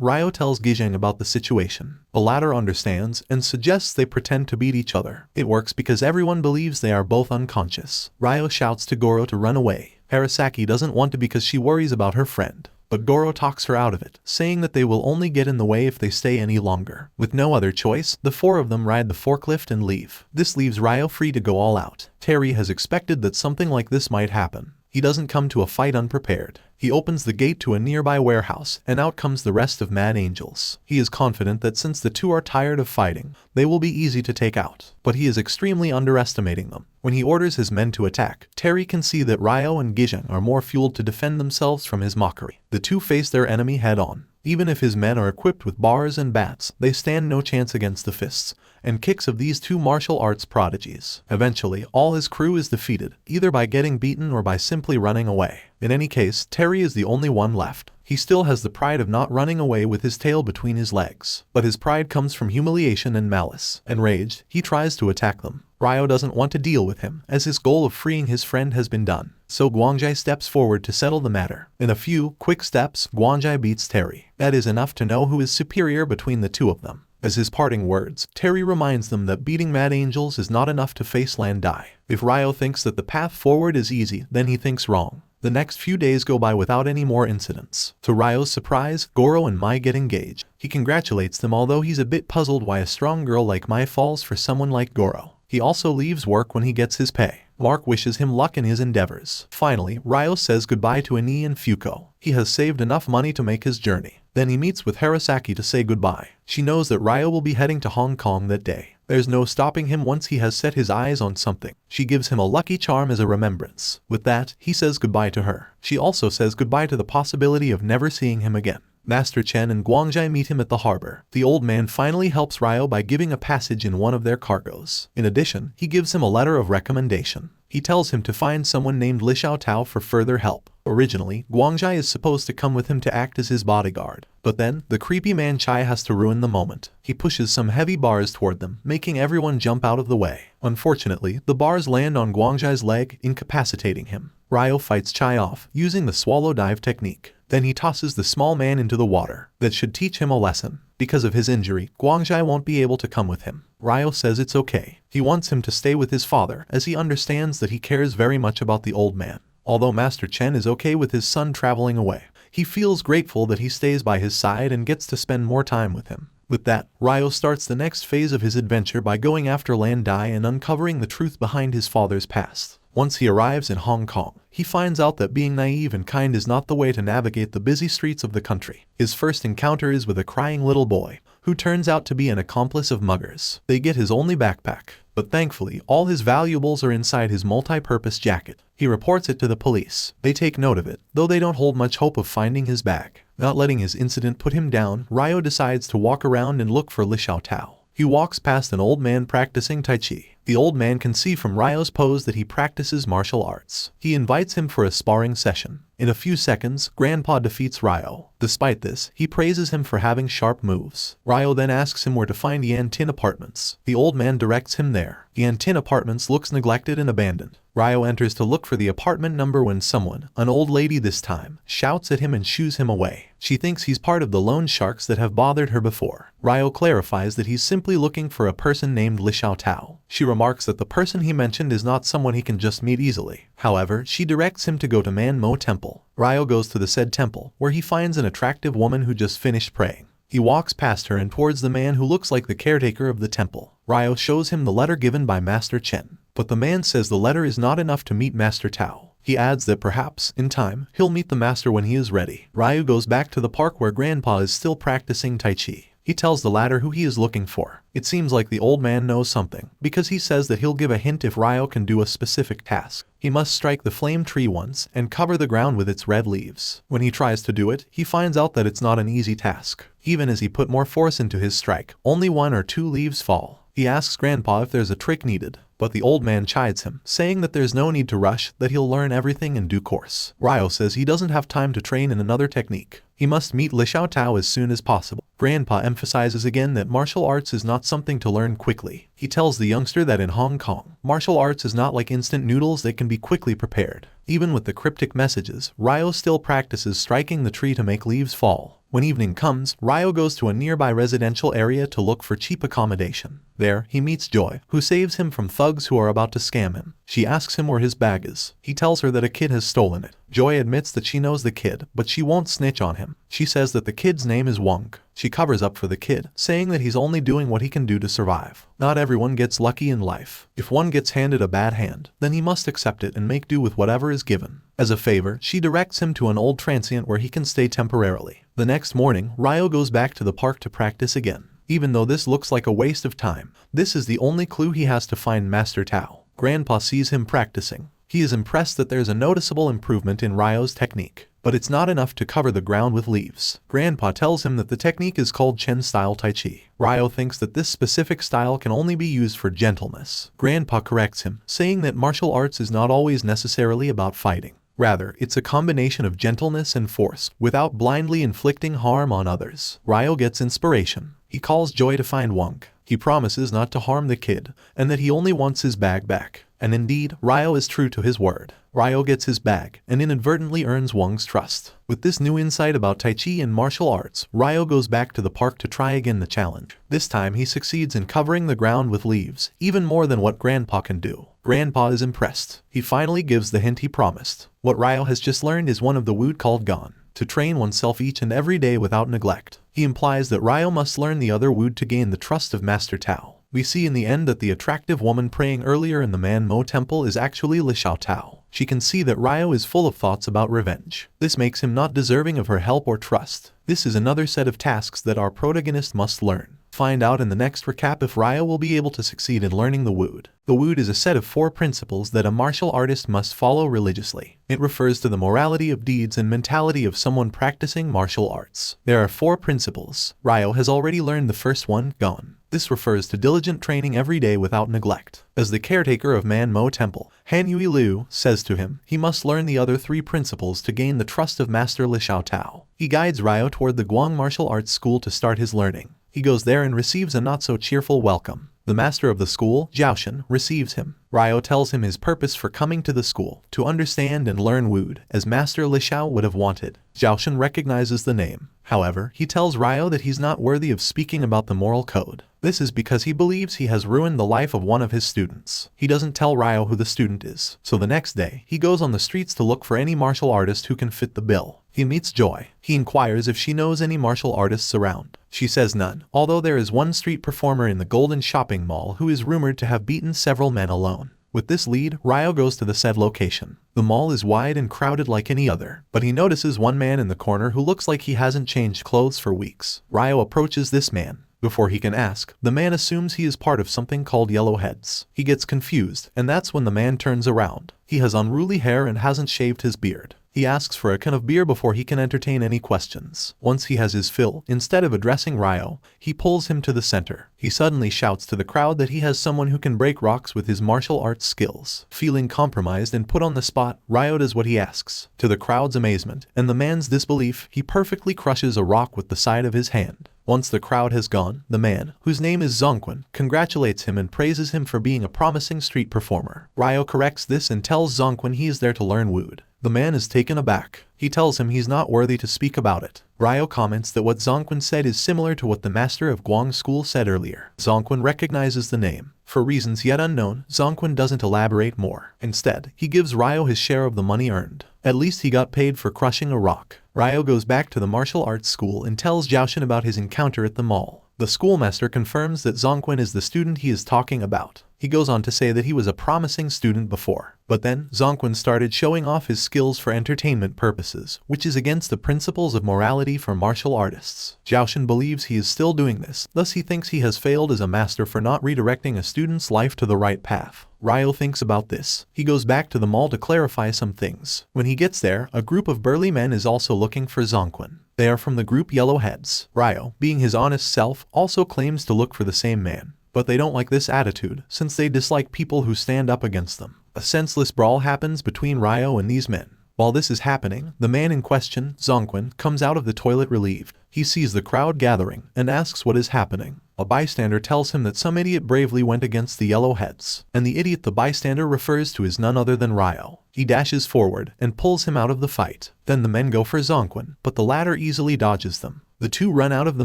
Ryo tells Gijang about the situation. The latter understands and suggests they pretend to beat each other. It works because everyone believes they are both unconscious. Ryo shouts to Goro to run away. Harasaki doesn't want to because she worries about her friend. But Goro talks her out of it, saying that they will only get in the way if they stay any longer. With no other choice, the four of them ride the forklift and leave. This leaves Ryo free to go all out. Terry has expected that something like this might happen. He doesn't come to a fight unprepared. He opens the gate to a nearby warehouse, and out comes the rest of Mad Angels. He is confident that since the two are tired of fighting, they will be easy to take out. But he is extremely underestimating them. When he orders his men to attack, Terry can see that Ryo and Gijang are more fueled to defend themselves from his mockery. The two face their enemy head-on. Even if his men are equipped with bars and bats, they stand no chance against the fists and kicks of these two martial arts prodigies. Eventually, all his crew is defeated, either by getting beaten or by simply running away. In any case, Terry is the only one left. He still has the pride of not running away with his tail between his legs. But his pride comes from humiliation and malice. Enraged, he tries to attack them. Ryo doesn't want to deal with him, as his goal of freeing his friend has been done. So Guangjai steps forward to settle the matter. In a few quick steps, Guangjai beats Terry. That is enough to know who is superior between the two of them. As his parting words, Terry reminds them that beating Mad Angels is not enough to face Lan Dai. If Ryo thinks that the path forward is easy, then he thinks wrong. The next few days go by without any more incidents. To Ryo's surprise, Goro and Mai get engaged. He congratulates them, although he's a bit puzzled why a strong girl like Mai falls for someone like Goro. He also leaves work when he gets his pay. Mark wishes him luck in his endeavors. Finally, Ryo says goodbye to Ani and Fuko. He has saved enough money to make his journey. Then he meets with Harasaki to say goodbye. She knows that Ryo will be heading to Hong Kong that day. There's no stopping him once he has set his eyes on something. She gives him a lucky charm as a remembrance. With that, he says goodbye to her. She also says goodbye to the possibility of never seeing him again. Master Chen and Guangjai meet him at the harbor. The old man finally helps Ryo by giving a passage in one of their cargoes. In addition, he gives him a letter of recommendation. He tells him to find someone named Li Xiaotao for further help. Originally, Guangjai is supposed to come with him to act as his bodyguard. But then, the creepy man Chai has to ruin the moment. He pushes some heavy bars toward them, making everyone jump out of the way. Unfortunately, the bars land on Guangjai's leg, incapacitating him. Ryo fights Chai off, using the swallow dive technique. Then he tosses the small man into the water. That should teach him a lesson. Because of his injury, Guangjai won't be able to come with him. Ryo says it's okay. He wants him to stay with his father, as he understands that he cares very much about the old man. Although Master Chen is okay with his son traveling away, he feels grateful that he stays by his side and gets to spend more time with him. With that, Ryo starts the next phase of his adventure by going after Lan Dai and uncovering the truth behind his father's past. Once he arrives in Hong Kong, he finds out that being naive and kind is not the way to navigate the busy streets of the country. His first encounter is with a crying little boy, who turns out to be an accomplice of muggers. They get his only backpack, but thankfully all his valuables are inside his multi-purpose jacket. He reports it to the police. They take note of it, though they don't hold much hope of finding his bag. Not letting his incident put him down, Ryo decides to walk around and look for Li Xiaotao. He walks past an old man practicing Tai Chi. The old man can see from Ryo's pose that he practices martial arts. He invites him for a sparring session. In a few seconds, Grandpa defeats Ryo. Despite this, he praises him for having sharp moves. Ryo then asks him where to find Yan Tin Apartments. The old man directs him there. Yan Tin Apartments looks neglected and abandoned. Ryo enters to look for the apartment number when someone, an old lady this time, shouts at him and shoos him away. She thinks he's part of the loan sharks that have bothered her before. Ryo clarifies that he's simply looking for a person named Li Xiaotao. She remarks that the person he mentioned is not someone he can just meet easily. However, she directs him to go to Man Mo Temple. Ryo goes to the said temple, where he finds an attractive woman who just finished praying. He walks past her and towards the man who looks like the caretaker of the temple. Ryo shows him the letter given by Master Chen, but the man says the letter is not enough to meet Master Tao. He adds that perhaps, in time, he'll meet the master when he is ready. Ryo goes back to the park where Grandpa is still practicing Tai Chi. He tells the latter who he is looking for. It seems like the old man knows something, because he says that he'll give a hint if Ryo can do a specific task. He must strike the flame tree once and cover the ground with its red leaves. When he tries to do it, he finds out that it's not an easy task. Even as he put more force into his strike, only 1 or 2 leaves fall. He asks Grandpa if there's a trick needed, but the old man chides him, saying that there's no need to rush, that he'll learn everything in due course. Ryo says he doesn't have time to train in another technique. He must meet Li Xiaotao as soon as possible. Grandpa emphasizes again that martial arts is not something to learn quickly. He tells the youngster that in Hong Kong, martial arts is not like instant noodles that can be quickly prepared. Even with the cryptic messages, Ryo still practices striking the tree to make leaves fall. When evening comes, Ryo goes to a nearby residential area to look for cheap accommodation. There, he meets Joy, who saves him from thugs who are about to scam him. She asks him where his bag is. He tells her that a kid has stolen it. Joy admits that she knows the kid, but she won't snitch on him. She says that the kid's name is Wong. She covers up for the kid, saying that he's only doing what he can do to survive. Not everyone gets lucky in life. If one gets handed a bad hand, then he must accept it and make do with whatever is given. As a favor, she directs him to an old transient where he can stay temporarily. The next morning, Ryo goes back to the park to practice again. Even though this looks like a waste of time, this is the only clue he has to find Master Tao. Grandpa sees him practicing. He is impressed that there's a noticeable improvement in Ryo's technique, but it's not enough to cover the ground with leaves. Grandpa tells him that the technique is called Chen-style Tai Chi. Ryo thinks that this specific style can only be used for gentleness. Grandpa corrects him, saying that martial arts is not always necessarily about fighting. Rather, it's a combination of gentleness and force, without blindly inflicting harm on others. Ryo gets inspiration. He calls Joy to find Wong. He promises not to harm the kid, and that he only wants his bag back. And indeed, Ryo is true to his word. Ryo gets his bag, and inadvertently earns Wong's trust. With this new insight about Tai Chi and martial arts, Ryo goes back to the park to try again the challenge. This time he succeeds in covering the ground with leaves, even more than what Grandpa can do. Grandpa is impressed. He finally gives the hint he promised. What Ryo has just learned is one of the wood called Gon, to train oneself each and every day without neglect. He implies that Ryo must learn the other wood to gain the trust of Master Tao. We see in the end that the attractive woman praying earlier in the Man Mo Temple is actually Li Xiaotao. She can see that Ryo is full of thoughts about revenge. This makes him not deserving of her help or trust. This is another set of tasks that our protagonist must learn. Find out in the next recap if Ryo will be able to succeed in learning the wood. The wood is a set of 4 principles that a martial artist must follow religiously. It refers to the morality of deeds and mentality of someone practicing martial arts. There are 4 principles. Ryo has already learned the first one, Gon. This refers to diligent training every day without neglect. As the caretaker of Man Mo Temple, Han Yui Liu says to him, he must learn the other 3 principles to gain the trust of Master Li Xiaotao. He guides Ryo toward the Guang Martial Arts School to start his learning. He goes there and receives a not-so-cheerful welcome. The master of the school, Zhaoshan, receives him. Ryo tells him his purpose for coming to the school, to understand and learn wood, as Master Li Xiao would have wanted. Zhaoshan recognizes the name. However, he tells Ryo that he's not worthy of speaking about the moral code. This is because he believes he has ruined the life of one of his students. He doesn't tell Ryo who the student is. So the next day, he goes on the streets to look for any martial artist who can fit the bill. He meets Joy. He inquires if she knows any martial artists around. She says none, although there is one street performer in the Golden Shopping Mall who is rumored to have beaten several men alone. With this lead, Ryo goes to the said location. The mall is wide and crowded like any other, but he notices one man in the corner who looks like he hasn't changed clothes for weeks. Ryo approaches this man. Before he can ask, the man assumes he is part of something called Yellowheads. He gets confused, and that's when the man turns around. He has unruly hair and hasn't shaved his beard. He asks for a can of beer before he can entertain any questions. Once he has his fill, instead of addressing Ryo, he pulls him to the center. He suddenly shouts to the crowd that he has someone who can break rocks with his martial arts skills. Feeling compromised and put on the spot, Ryo does what he asks. To the crowd's amazement and the man's disbelief, he perfectly crushes a rock with the side of his hand. Once the crowd has gone, the man, whose name is Zonquin, congratulates him and praises him for being a promising street performer. Ryo corrects this and tells Zonquin he is there to learn wood. The man is taken aback. He tells him he's not worthy to speak about it. Ryo comments that what Zonquin said is similar to what the master of Guang's school said earlier. Zonquin recognizes the name. For reasons yet unknown, Zonquin doesn't elaborate more. Instead, he gives Ryo his share of the money earned. At least he got paid for crushing a rock. Ryo goes back to the martial arts school and tells Zhaoshan about his encounter at the mall. The schoolmaster confirms that Zonquin is the student he is talking about. He goes on to say that he was a promising student before. But then, Zonquin started showing off his skills for entertainment purposes, which is against the principles of morality for martial artists. Zhaoshan believes he is still doing this, thus he thinks he has failed as a master for not redirecting a student's life to the right path. Ryo thinks about this. He goes back to the mall to clarify some things. When he gets there, a group of burly men is also looking for Zonquin. They are from the group Yellowheads. Ryo, being his honest self, also claims to look for the same man. But they don't like this attitude, since they dislike people who stand up against them. A senseless brawl happens between Ryo and these men. While this is happening, the man in question, Zonquin, comes out of the toilet relieved. He sees the crowd gathering and asks what is happening. A bystander tells him that some idiot bravely went against the Yellowheads, and the idiot the bystander refers to is none other than Ryo. He dashes forward and pulls him out of the fight. Then the men go for Zonquin, but the latter easily dodges them. The two run out of the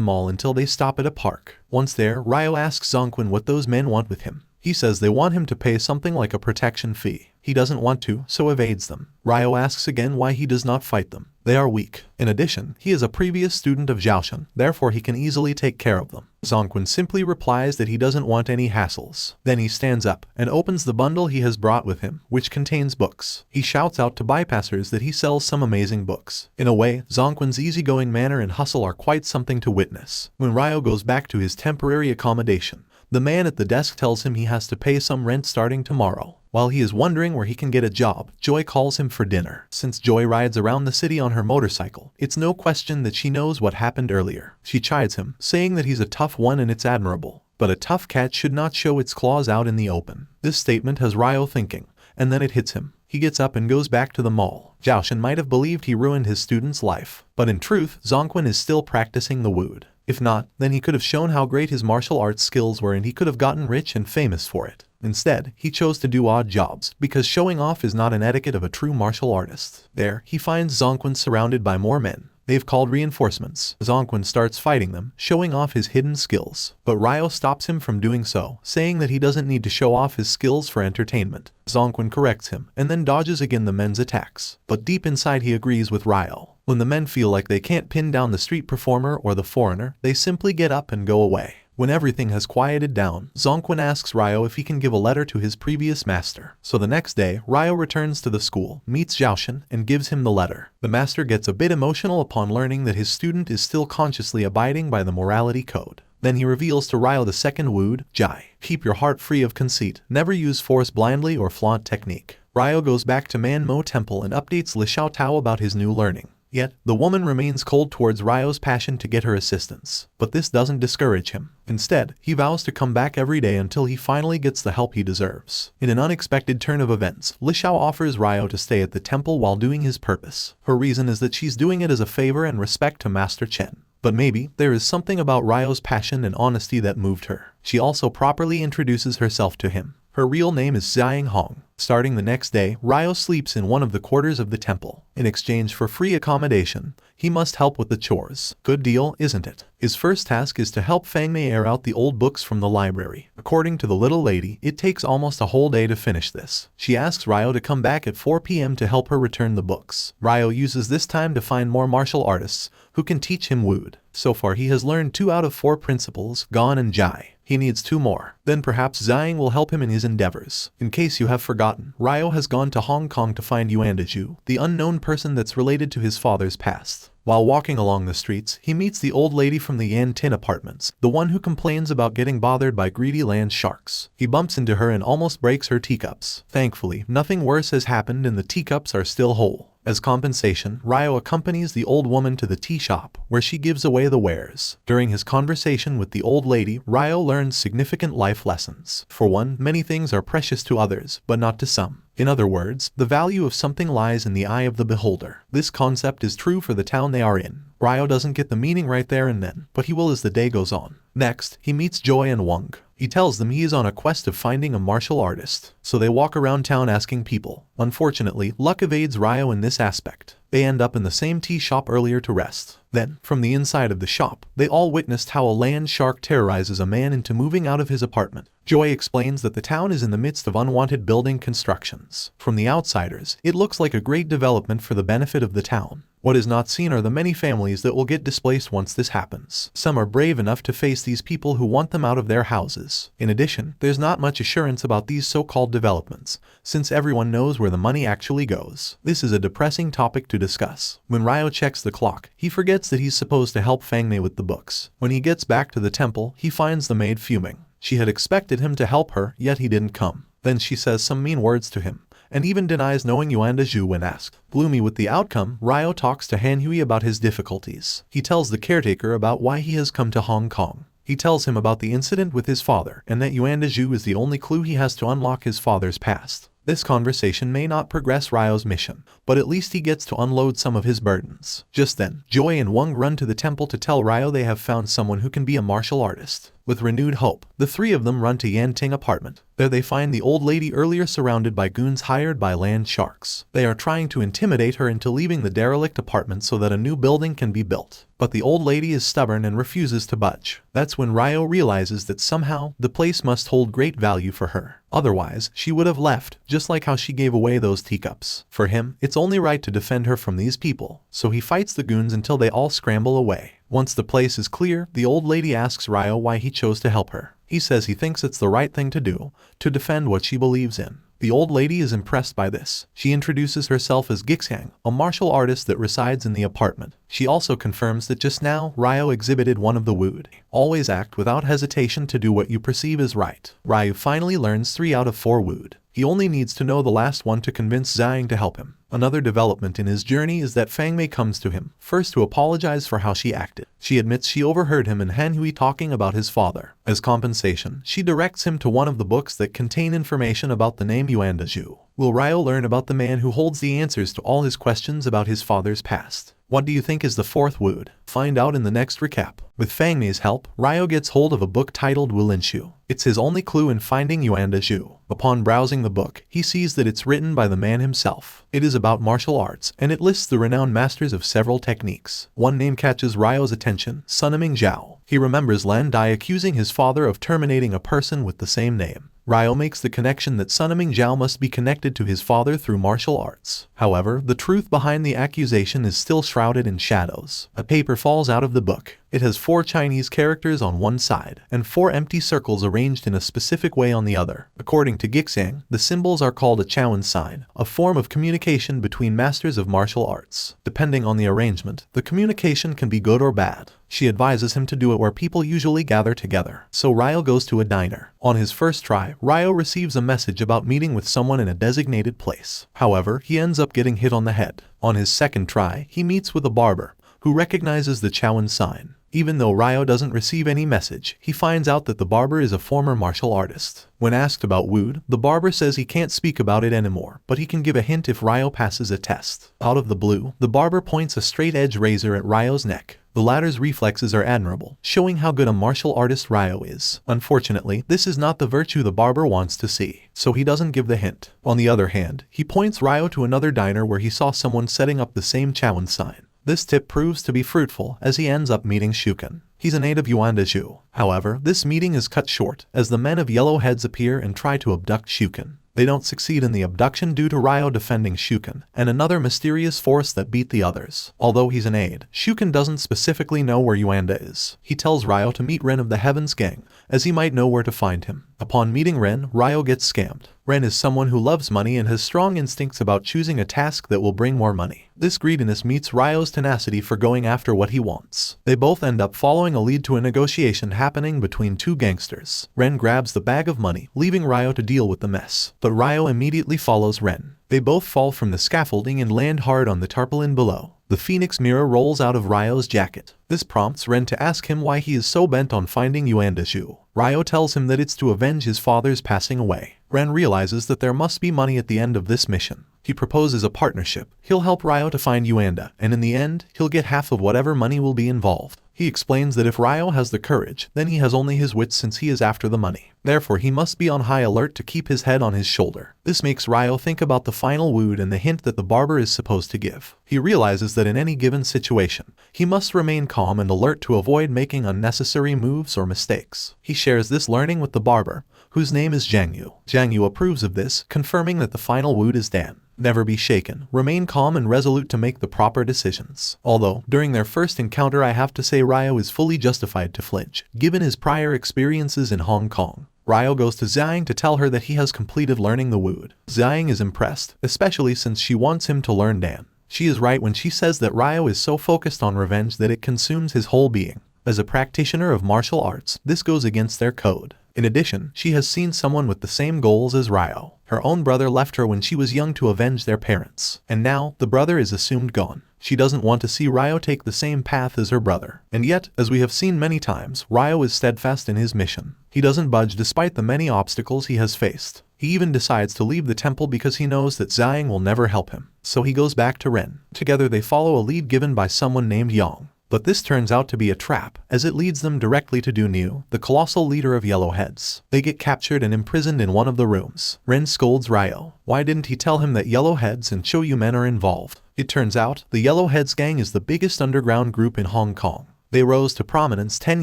mall until they stop at a park. Once there, Ryo asks Zonquin what those men want with him. He says they want him to pay something like a protection fee. He doesn't want to, so evades them. Ryo asks again why he does not fight them. They are weak. In addition, he is a previous student of Zhaoshan, therefore he can easily take care of them. Zonquin simply replies that he doesn't want any hassles. Then he stands up and opens the bundle he has brought with him, which contains books. He shouts out to bypassers that he sells some amazing books. In a way, Zonquin's easygoing manner and hustle are quite something to witness. When Ryo goes back to his temporary accommodation, the man at the desk tells him he has to pay some rent starting tomorrow. While he is wondering where he can get a job, Joy calls him for dinner. Since Joy rides around the city on her motorcycle, it's no question that she knows what happened earlier. She chides him, saying that he's a tough one and it's admirable. But a tough cat should not show its claws out in the open. This statement has Ryo thinking, and then it hits him. He gets up and goes back to the mall. Zhaoshan might have believed he ruined his student's life, but in truth, Zonquin is still practicing the wood. If not, then he could have shown how great his martial arts skills were and he could have gotten rich and famous for it. Instead, he chose to do odd jobs, because showing off is not an etiquette of a true martial artist. There, he finds Zonquin surrounded by more men. They've called reinforcements. Zonquin starts fighting them, showing off his hidden skills. But Ryo stops him from doing so, saying that he doesn't need to show off his skills for entertainment. Zonquin corrects him, and then dodges again the men's attacks. But deep inside he agrees with Ryo. When the men feel like they can't pin down the street performer or the foreigner, they simply get up and go away. When everything has quieted down, Zonquin asks Ryo if he can give a letter to his previous master. So the next day, Ryo returns to the school, meets Zhaoshan, and gives him the letter. The master gets a bit emotional upon learning that his student is still consciously abiding by the morality code. Then he reveals to Ryo the second wood, Jai. Keep your heart free of conceit, never use force blindly or flaunt technique. Ryo goes back to Manmo Temple and updates Li Xiaotao about his new learning. Yet, the woman remains cold towards Ryo's passion to get her assistance. But this doesn't discourage him. Instead, he vows to come back every day until he finally gets the help he deserves. In an unexpected turn of events, Li Xiao offers Ryo to stay at the temple while doing his purpose. Her reason is that she's doing it as a favor and respect to Master Chen. But maybe, there is something about Ryo's passion and honesty that moved her. She also properly introduces herself to him. Her real name is Xiang Hong. Starting the next day, Ryo sleeps in one of the quarters of the temple. In exchange for free accommodation, he must help with the chores. Good deal, isn't it? His first task is to help Fang Mei air out the old books from the library. According to the little lady, it takes almost a whole day to finish this. She asks Ryo to come back at 4 p.m. to help her return the books. Ryo uses this time to find more martial artists who can teach him wood. So far he has learned 2 out of 4 principles, Gon and Jai. He needs 2 more. Then perhaps Xiang will help him in his endeavors. In case you have forgotten, Ryo has gone to Hong Kong to find Yuan Daju, the unknown person that's related to his father's past. While walking along the streets, he meets the old lady from the Yan Tin apartments, the one who complains about getting bothered by greedy land sharks. He bumps into her and almost breaks her teacups. Thankfully, nothing worse has happened and the teacups are still whole. As compensation, Ryo accompanies the old woman to the tea shop, where she gives away the wares. During his conversation with the old lady, Ryo learns significant life lessons. For one, many things are precious to others, but not to some. In other words, the value of something lies in the eye of the beholder. This concept is true for the town they are in. Ryo doesn't get the meaning right there and then, but he will as the day goes on. Next, he meets Joy and Wong. He tells them he is on a quest of finding a martial artist, so they walk around town asking people. Unfortunately, luck evades Ryo in this aspect. They end up in the same tea shop earlier to rest. Then, from the inside of the shop, they all witnessed how a land shark terrorizes a man into moving out of his apartment. Joy explains that the town is in the midst of unwanted building constructions. From the outsiders, it looks like a great development for the benefit of the town. What is not seen are the many families that will get displaced once this happens. Some are brave enough to face these people who want them out of their houses. In addition, there's not much assurance about these so-called developments, since everyone knows where the money actually goes. This is a depressing topic to discuss. When Ryo checks the clock, he forgets that he's supposed to help Fangmei with the books. When he gets back to the temple, he finds the maid fuming. She had expected him to help her, yet he didn't come. Then she says some mean words to him, and even denies knowing Yuanda Zhu when asked. Gloomy with the outcome, Ryo talks to Han Hui about his difficulties. He tells the caretaker about why he has come to Hong Kong. He tells him about the incident with his father, and that Yuanda Zhu is the only clue he has to unlock his father's past. This conversation may not progress Ryo's mission, but at least he gets to unload some of his burdens. Just then, Joy and Wong run to the temple to tell Ryo they have found someone who can be a martial artist. With renewed hope, the three of them run to Yanting apartment. There they find the old lady earlier surrounded by goons hired by land sharks. They are trying to intimidate her into leaving the derelict apartment so that a new building can be built. But the old lady is stubborn and refuses to budge. That's when Ryo realizes that somehow the place must hold great value for her. Otherwise, she would have left, just like how she gave away those teacups. For him, it's only right to defend her from these people, so he fights the goons until they all scramble away. Once the place is clear, the old lady asks Ryo why he chose to help her. He says he thinks it's the right thing to do, to defend what she believes in. The old lady is impressed by this. She introduces herself as Gixiang, a martial artist that resides in the apartment. She also confirms that just now, Ryo exhibited one of the wood. Always act without hesitation to do what you perceive is right. Ryo finally learns 3 out of 4 wood. He only needs to know the last one to convince Zhang to help him. Another development in his journey is that Fangmei comes to him, first to apologize for how she acted. She admits she overheard him and Han Hui talking about his father. As compensation, she directs him to one of the books that contain information about the name Yuanda Zhu. Will Ryo learn about the man who holds the answers to all his questions about his father's past? What do you think is the 4th wood? Find out in the next recap. With Fangmei's help, Ryo gets hold of a book titled Wulinshu. It's his only clue in finding Yuanda Zhu. Upon browsing the book, he sees that it's written by the man himself. It is about martial arts, and it lists the renowned masters of several techniques. One name catches Ryo's attention, Sunaming Zhao. He remembers Lan Dai accusing his father of terminating a person with the same name. Ryo makes the connection that Sunaming Zhao must be connected to his father through martial arts. However, the truth behind the accusation is still shrouded in shadows. A paper falls out of the book. It has 4 Chinese characters on one side, and 4 empty circles arranged in a specific way on the other. According to Gixiang, the symbols are called a Chowan sign, a form of communication between masters of martial arts. Depending on the arrangement, the communication can be good or bad. She advises him to do it where people usually gather together. So Ryo goes to a diner. On his first try, Ryo receives a message about meeting with someone in a designated place. However, he ends up getting hit on the head. On his second try, he meets with a barber, who recognizes the Chowan sign. Even though Ryo doesn't receive any message, he finds out that the barber is a former martial artist. When asked about wood, the barber says he can't speak about it anymore, but he can give a hint if Ryo passes a test. Out of the blue, the barber points a straight-edge razor at Ryo's neck. The latter's reflexes are admirable, showing how good a martial artist Ryo is. Unfortunately, this is not the virtue the barber wants to see, so he doesn't give the hint. On the other hand, he points Ryo to another diner where he saw someone setting up the same Chowan sign. This tip proves to be fruitful as he ends up meeting Shuken. He's a native Yuanda Zhu. However, this meeting is cut short as the men of yellow heads appear and try to abduct Shuken. They don't succeed in the abduction due to Ryo defending Shuken and another mysterious force that beat the others. Although he's an aide, Shuken doesn't specifically know where Yuanda is. He tells Ryo to meet Ren of the Heavens Gang, as he might know where to find him. Upon meeting Ren, Ryo gets scammed. Ren is someone who loves money and has strong instincts about choosing a task that will bring more money. This greediness meets Ryo's tenacity for going after what he wants. They both end up following a lead to a negotiation happening between 2 gangsters. Ren grabs the bag of money, leaving Ryo to deal with the mess. But Ryo immediately follows Ren. They both fall from the scaffolding and land hard on the tarpaulin below. The phoenix mirror rolls out of Ryo's jacket. This prompts Ren to ask him why he is so bent on finding Yuandashu. Ryo tells him that it's to avenge his father's passing away. Ren realizes that there must be money at the end of this mission. He proposes a partnership. He'll help Ryo to find Yuanda, and in the end, he'll get half of whatever money will be involved. He explains that if Ryo has the courage, then he has only his wits since he is after the money. Therefore, he must be on high alert to keep his head on his shoulder. This makes Ryo think about the final wood and the hint that the barber is supposed to give. He realizes that in any given situation, he must remain calm and alert to avoid making unnecessary moves or mistakes. He shares this learning with the barber, whose name is Zhang Yu. Zhang Yu approves of this, confirming that the final wood is Dan. Never be shaken. Remain calm and resolute to make the proper decisions. Although, during their first encounter, I have to say Ryo is fully justified to flinch, given his prior experiences in Hong Kong. Ryo goes to Xiang to tell her that he has completed learning the wood. Xiang is impressed, especially since she wants him to learn Dan. She is right when she says that Ryo is so focused on revenge that it consumes his whole being. As a practitioner of martial arts, this goes against their code. In addition, she has seen someone with the same goals as Ryo. Her own brother left her when she was young to avenge their parents, and now the brother is assumed gone. She doesn't want to see Ryo take the same path as her brother. And yet, as we have seen many times, Ryo is steadfast in his mission. He doesn't budge despite the many obstacles he has faced. He even decides to leave the temple because he knows that Xiang will never help him. So he goes back to Ren. Together they follow a lead given by someone named Yang. But this turns out to be a trap, as it leads them directly to Du Niu, the colossal leader of Yellowheads. They get captured and imprisoned in one of the rooms. Ren scolds Ryo. Why didn't he tell him that Yellowheads and Choyu men are involved? It turns out, the Yellowheads gang is the biggest underground group in Hong Kong. They rose to prominence 10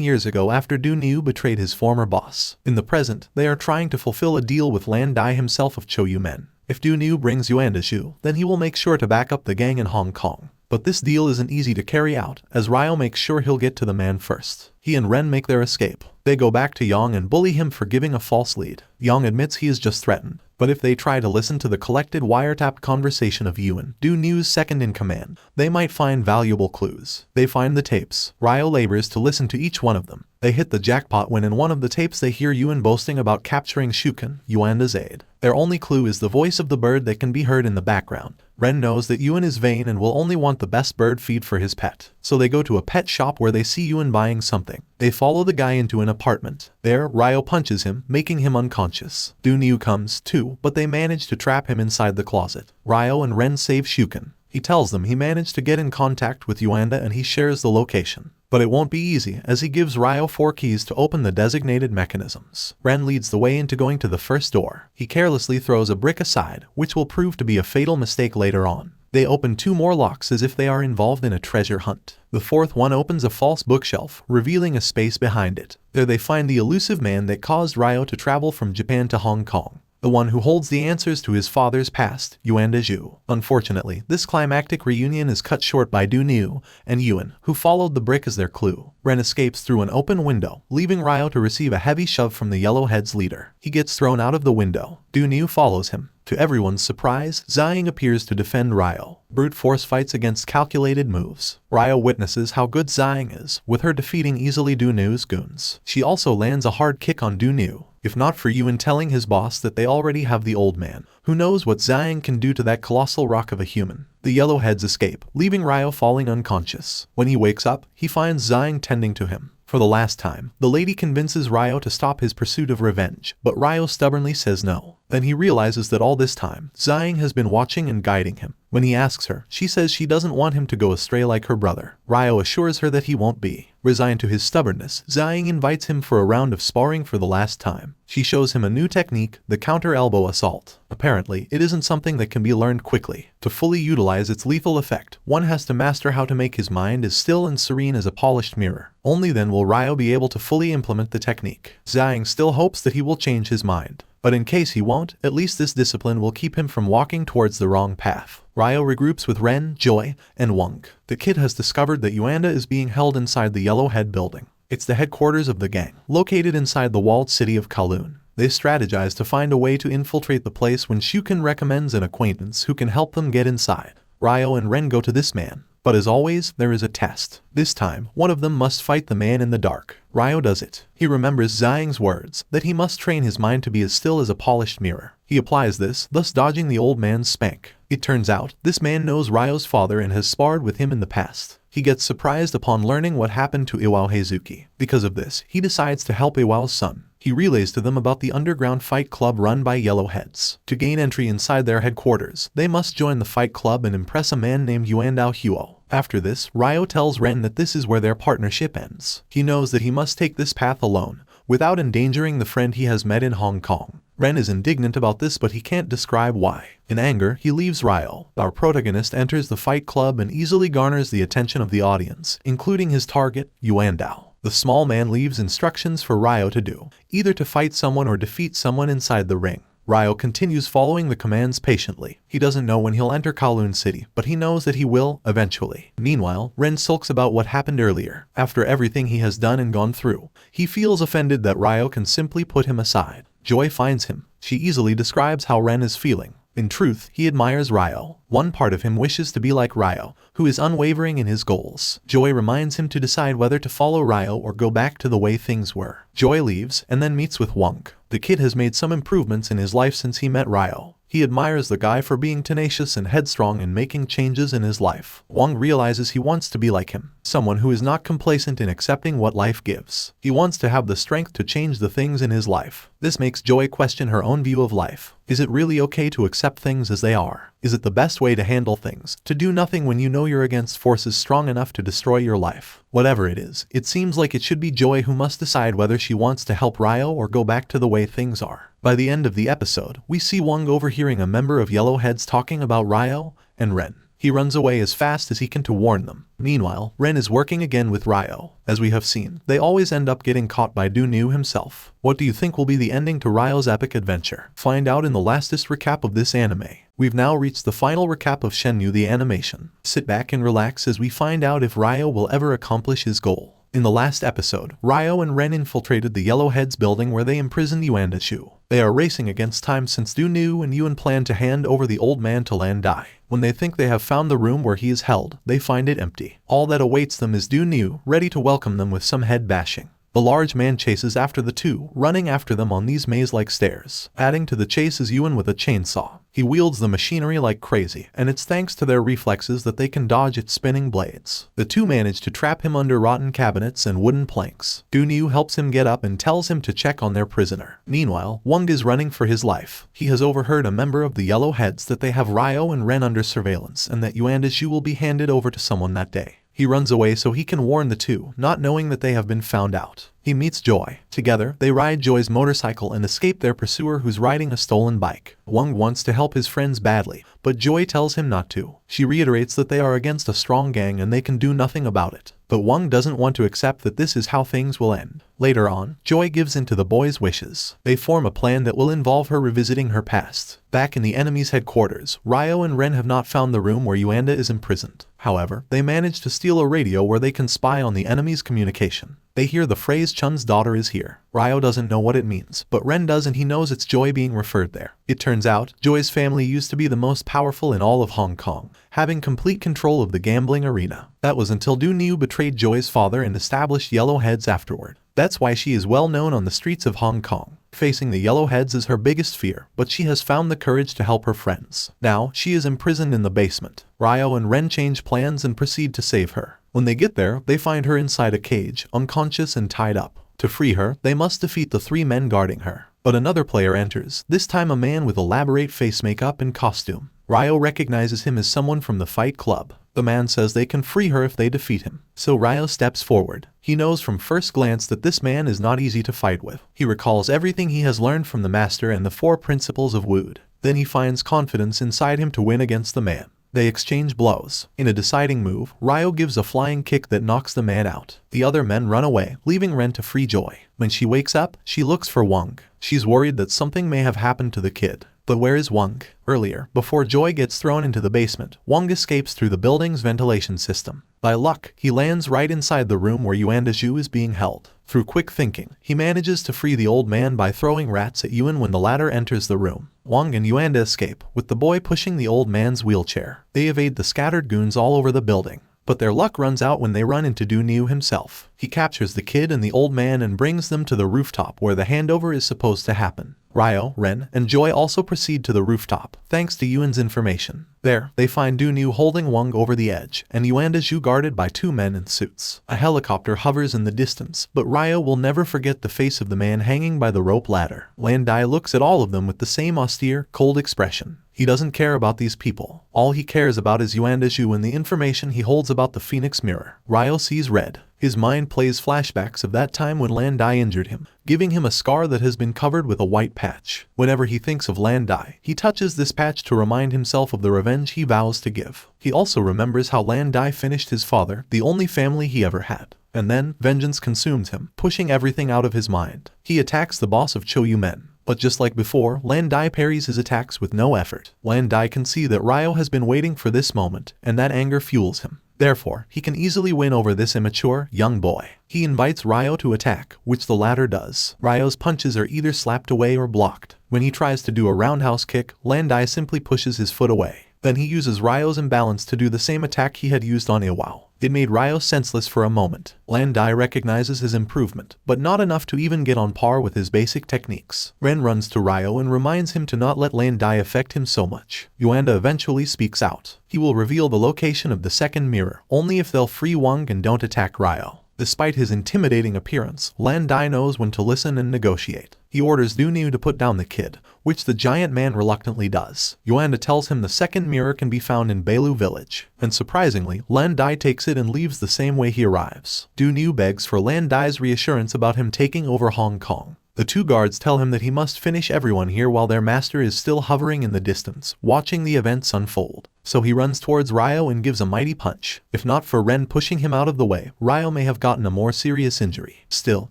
years ago after Du Niu betrayed his former boss. In the present, they are trying to fulfill a deal with Lan Dai himself of Choyu men. If Du Niu brings Yuandashu, then he will make sure to back up the gang in Hong Kong. But this deal isn't easy to carry out, as Ryo makes sure he'll get to the man first. He and Ren make their escape. They go back to Yang and bully him for giving a false lead. Yang admits he is just threatened, but if they try to listen to the collected wiretapped conversation of Yuan, Du Niu's second-in-command, they might find valuable clues. They find the tapes. Ryo labors to listen to each one of them. They hit the jackpot when in one of the tapes they hear Yuan boasting about capturing Shuken, Yuanda's aide. Their only clue is the voice of the bird that can be heard in the background. Ren knows that Yuan is vain and will only want the best bird feed for his pet. So they go to a pet shop where they see Yuan buying something. They follow the guy into an apartment. There, Ryo punches him, making him unconscious. Du Niu comes, too, but they manage to trap him inside the closet. Ryo and Ren save Shuken. He tells them he managed to get in contact with Yuanda and he shares the location. But it won't be easy, as he gives Ryo 4 keys to open the designated mechanisms. Ren leads the way into going to the first door. He carelessly throws a brick aside, which will prove to be a fatal mistake later on. They open 2 more locks as if they are involved in a treasure hunt. The 4th one opens a false bookshelf, revealing a space behind it. There they find the elusive man that caused Ryo to travel from Japan to Hong Kong. The one who holds the answers to his father's past, Yuandashu. Unfortunately, this climactic reunion is cut short by Du Niu and Yuan, who followed the brick as their clue. Ren escapes through an open window, leaving Ryo to receive a heavy shove from the Yellowheads leader. He gets thrown out of the window. Du Niu follows him. To everyone's surprise, Xiang appears to defend Ryo. Brute force fights against calculated moves. Ryo witnesses how good Xiang is, with her defeating easily Du Niu's goons. She also lands a hard kick on Du Niu. If not for Yuan telling his boss that they already have the old man, who knows what Xiang can do to that colossal rock of a human. The Yellowheads escape, leaving Ryo falling unconscious. When he wakes up, he finds Xiang tending to him. For the last time, the lady convinces Ryo to stop his pursuit of revenge, but Ryo stubbornly says no. Then he realizes that all this time, Xiang has been watching and guiding him. When he asks her, she says she doesn't want him to go astray like her brother. Ryo assures her that he won't be. Resigned to his stubbornness, Xiang invites him for a round of sparring for the last time. She shows him a new technique, the counter-elbow assault. Apparently, it isn't something that can be learned quickly. To fully utilize its lethal effect, one has to master how to make his mind as still and serene as a polished mirror. Only then will Ryo be able to fully implement the technique. Xiang still hopes that he will change his mind. But in case he won't, at least this discipline will keep him from walking towards the wrong path. Ryo regroups with Ren, Joy, and Wong. The kid has discovered that Yuanda is being held inside the Yellowhead building. It's the headquarters of the gang, located inside the walled city of Kowloon. They strategize to find a way to infiltrate the place when Shuken recommends an acquaintance who can help them get inside. Ryo and Ren go to this man. But as always, there is a test. This time, one of them must fight the man in the dark. Ryo does it. He remembers Xiang's words, that he must train his mind to be as still as a polished mirror. He He applies this, thus dodging the old man's spank. It turns out, this man knows Ryo's father and has sparred with him in the past. He gets surprised upon learning what happened to Iwao Heizuki. Because of this, he decides to help Iwao's son. He relays to them about the underground fight club run by Yellowheads. To gain entry inside their headquarters, they must join the fight club and impress a man named Yuandao Huo. After this, Ryo tells Ren that this is where their partnership ends. He knows that he must take this path alone, without endangering the friend he has met in Hong Kong. Ren is indignant about this, but he can't describe why. In anger, he leaves Ryo. Our protagonist enters the fight club and easily garners the attention of the audience, including his target, Yuandao. The small man leaves instructions for Ryo to do, either to fight someone or defeat someone inside the ring. Ryo continues following the commands patiently. He doesn't know when he'll enter Kowloon City, but he knows that he will, eventually. Meanwhile, Ren sulks about what happened earlier. After everything he has done and gone through, he feels offended that Ryo can simply put him aside. Joy finds him. She easily describes how Ren is feeling. In truth, he admires Ryo. One part of him wishes to be like Ryo, who is unwavering in his goals. Joy reminds him to decide whether to follow Ryo or go back to the way things were. Joy leaves and then meets with Wong. The kid has made some improvements in his life since he met Ryo. He admires the guy for being tenacious and headstrong and making changes in his life. Wong realizes he wants to be like him, someone who is not complacent in accepting what life gives. He wants to have the strength to change the things in his life. This makes Joy question her own view of life. Is it really okay to accept things as they are? Is it the best way to handle things, to do nothing when you know you're against forces strong enough to destroy your life? Whatever it is, it seems like it should be Joy who must decide whether she wants to help Ryo or go back to the way things are. By the end of the episode, we see Wong overhearing a member of Yellowheads talking about Ryo and Ren. He runs away as fast as he can to warn them. Meanwhile, Ren is working again with Ryo. As we have seen, they always end up getting caught by Du-Nu himself. What do you think will be the ending to Ryo's epic adventure? Find out in the lastest recap of this anime. We've now reached the final recap of Shenmue the animation. Sit back and relax as we find out if Ryo will ever accomplish his goal. In the last episode, Ryo and Ren infiltrated the Yellowheads building where they imprisoned Yuandashu. They are racing against time since Du-Nu and Yuan plan to hand over the old man to Lan Dai. When they think they have found the room where he is held, they find it empty. All that awaits them is Du-Nu, ready to welcome them with some head bashing. The large man chases after the two, running after them on these maze-like stairs. Adding to the chase is Yuan with a chainsaw. He wields the machinery like crazy, and it's thanks to their reflexes that they can dodge its spinning blades. The two manage to trap him under rotten cabinets and wooden planks. Du-Nu helps him get up and tells him to check on their prisoner. Meanwhile, Wong is running for his life. He has overheard a member of the Yellowheads that they have Ryo and Ren under surveillance and that Yuandashu will be handed over to someone that day. He runs away so he can warn the two, not knowing that they have been found out. He meets Joy. Together, they ride Joy's motorcycle and escape their pursuer who's riding a stolen bike. Wong wants to help his friends badly, but Joy tells him not to. She reiterates that they are against a strong gang and they can do nothing about it. But Wong doesn't want to accept that this is how things will end. Later on, Joy gives in to the boy's wishes. They form a plan that will involve her revisiting her past. Back in the enemy's headquarters, Ryo and Ren have not found the room where Yuanda is imprisoned. However, they manage to steal a radio where they can spy on the enemy's communication. They hear the phrase Chun's daughter is here. Ryo doesn't know what it means, but Ren does and he knows it's Joy being referred there. It turns out, Joy's family used to be the most powerful in all of Hong Kong, having complete control of the gambling arena. That was until Du-Nu betrayed Joy's father and established Yellowheads afterward. That's why she is well known on the streets of Hong Kong. Facing the Yellowheads is her biggest fear, but she has found the courage to help her friends. Now, she is imprisoned in the basement. Ryo and Ren change plans and proceed to save her. When they get there, they find her inside a cage, unconscious and tied up. To free her, they must defeat the three men guarding her. But another player enters, this time a man with elaborate face makeup and costume. Ryo recognizes him as someone from the fight club. The man says they can free her if they defeat him. So Ryo steps forward. He knows from first glance that this man is not easy to fight with. He recalls everything he has learned from the master and the 4 principles of Wood. Then he finds confidence inside him to win against the man. They exchange blows. In a deciding move, Ryo gives a flying kick that knocks the man out. The other men run away, leaving Ren to free Joy. When she wakes up, she looks for Wong. She's worried that something may have happened to the kid. But where is Wong? Earlier, before Joy gets thrown into the basement, Wong escapes through the building's ventilation system. By luck, he lands right inside the room where Yuandashu is being held. Through quick thinking, he manages to free the old man by throwing rats at Yuan when the latter enters the room. Wong and Yuanda escape, with the boy pushing the old man's wheelchair. They evade the scattered goons all over the building. But their luck runs out when they run into Du-Nu himself. He captures the kid and the old man and brings them to the rooftop where the handover is supposed to happen. Ryo, Ren, and Joy also proceed to the rooftop, thanks to Yuan's information. There, they find Du-Nu holding Wang over the edge, and Yuan Zhu guarded by two men in suits. A helicopter hovers in the distance, but Ryo will never forget the face of the man hanging by the rope ladder. Lan Dai looks at all of them with the same austere, cold expression. He doesn't care about these people. All he cares about is Yuan Zhu and the information he holds about the Phoenix Mirror. Ryo sees red. His mind plays flashbacks of that time when Lan Dai injured him, giving him a scar that has been covered with a white patch. Whenever he thinks of Lan Dai, he touches this patch to remind himself of the revenge he vows to give. He also remembers how Lan Dai finished his father, the only family he ever had. And then, vengeance consumes him, pushing everything out of his mind. He attacks the boss of Cho Yu-men. But just like before, Lan Dai parries his attacks with no effort. Lan Dai can see that Ryo has been waiting for this moment, and that anger fuels him. Therefore, he can easily win over this immature, young boy. He invites Ryo to attack, which the latter does. Ryo's punches are either slapped away or blocked. When he tries to do a roundhouse kick, Lan Dai simply pushes his foot away. Then he uses Ryo's imbalance to do the same attack he had used on Iwao. It made Ryo senseless for a moment. Lan Dai recognizes his improvement, but not enough to even get on par with his basic techniques. Ren runs to Ryo and reminds him to not let Lan Dai affect him so much. Yuanda eventually speaks out. He will reveal the location of the second mirror, only if they'll free Wang and don't attack Ryo. Despite his intimidating appearance, Lan Dai knows when to listen and negotiate. He orders Du-Nu to put down the kid, which the giant man reluctantly does. Yuanda tells him the second mirror can be found in Beilu village, and surprisingly, Lan Dai takes it and leaves the same way he arrives. Du-Nu begs for Lan Dai's reassurance about him taking over Hong Kong. The two guards tell him that he must finish everyone here while their master is still hovering in the distance, watching the events unfold. So he runs towards Ryo and gives a mighty punch. If not for Ren pushing him out of the way, Ryo may have gotten a more serious injury. Still,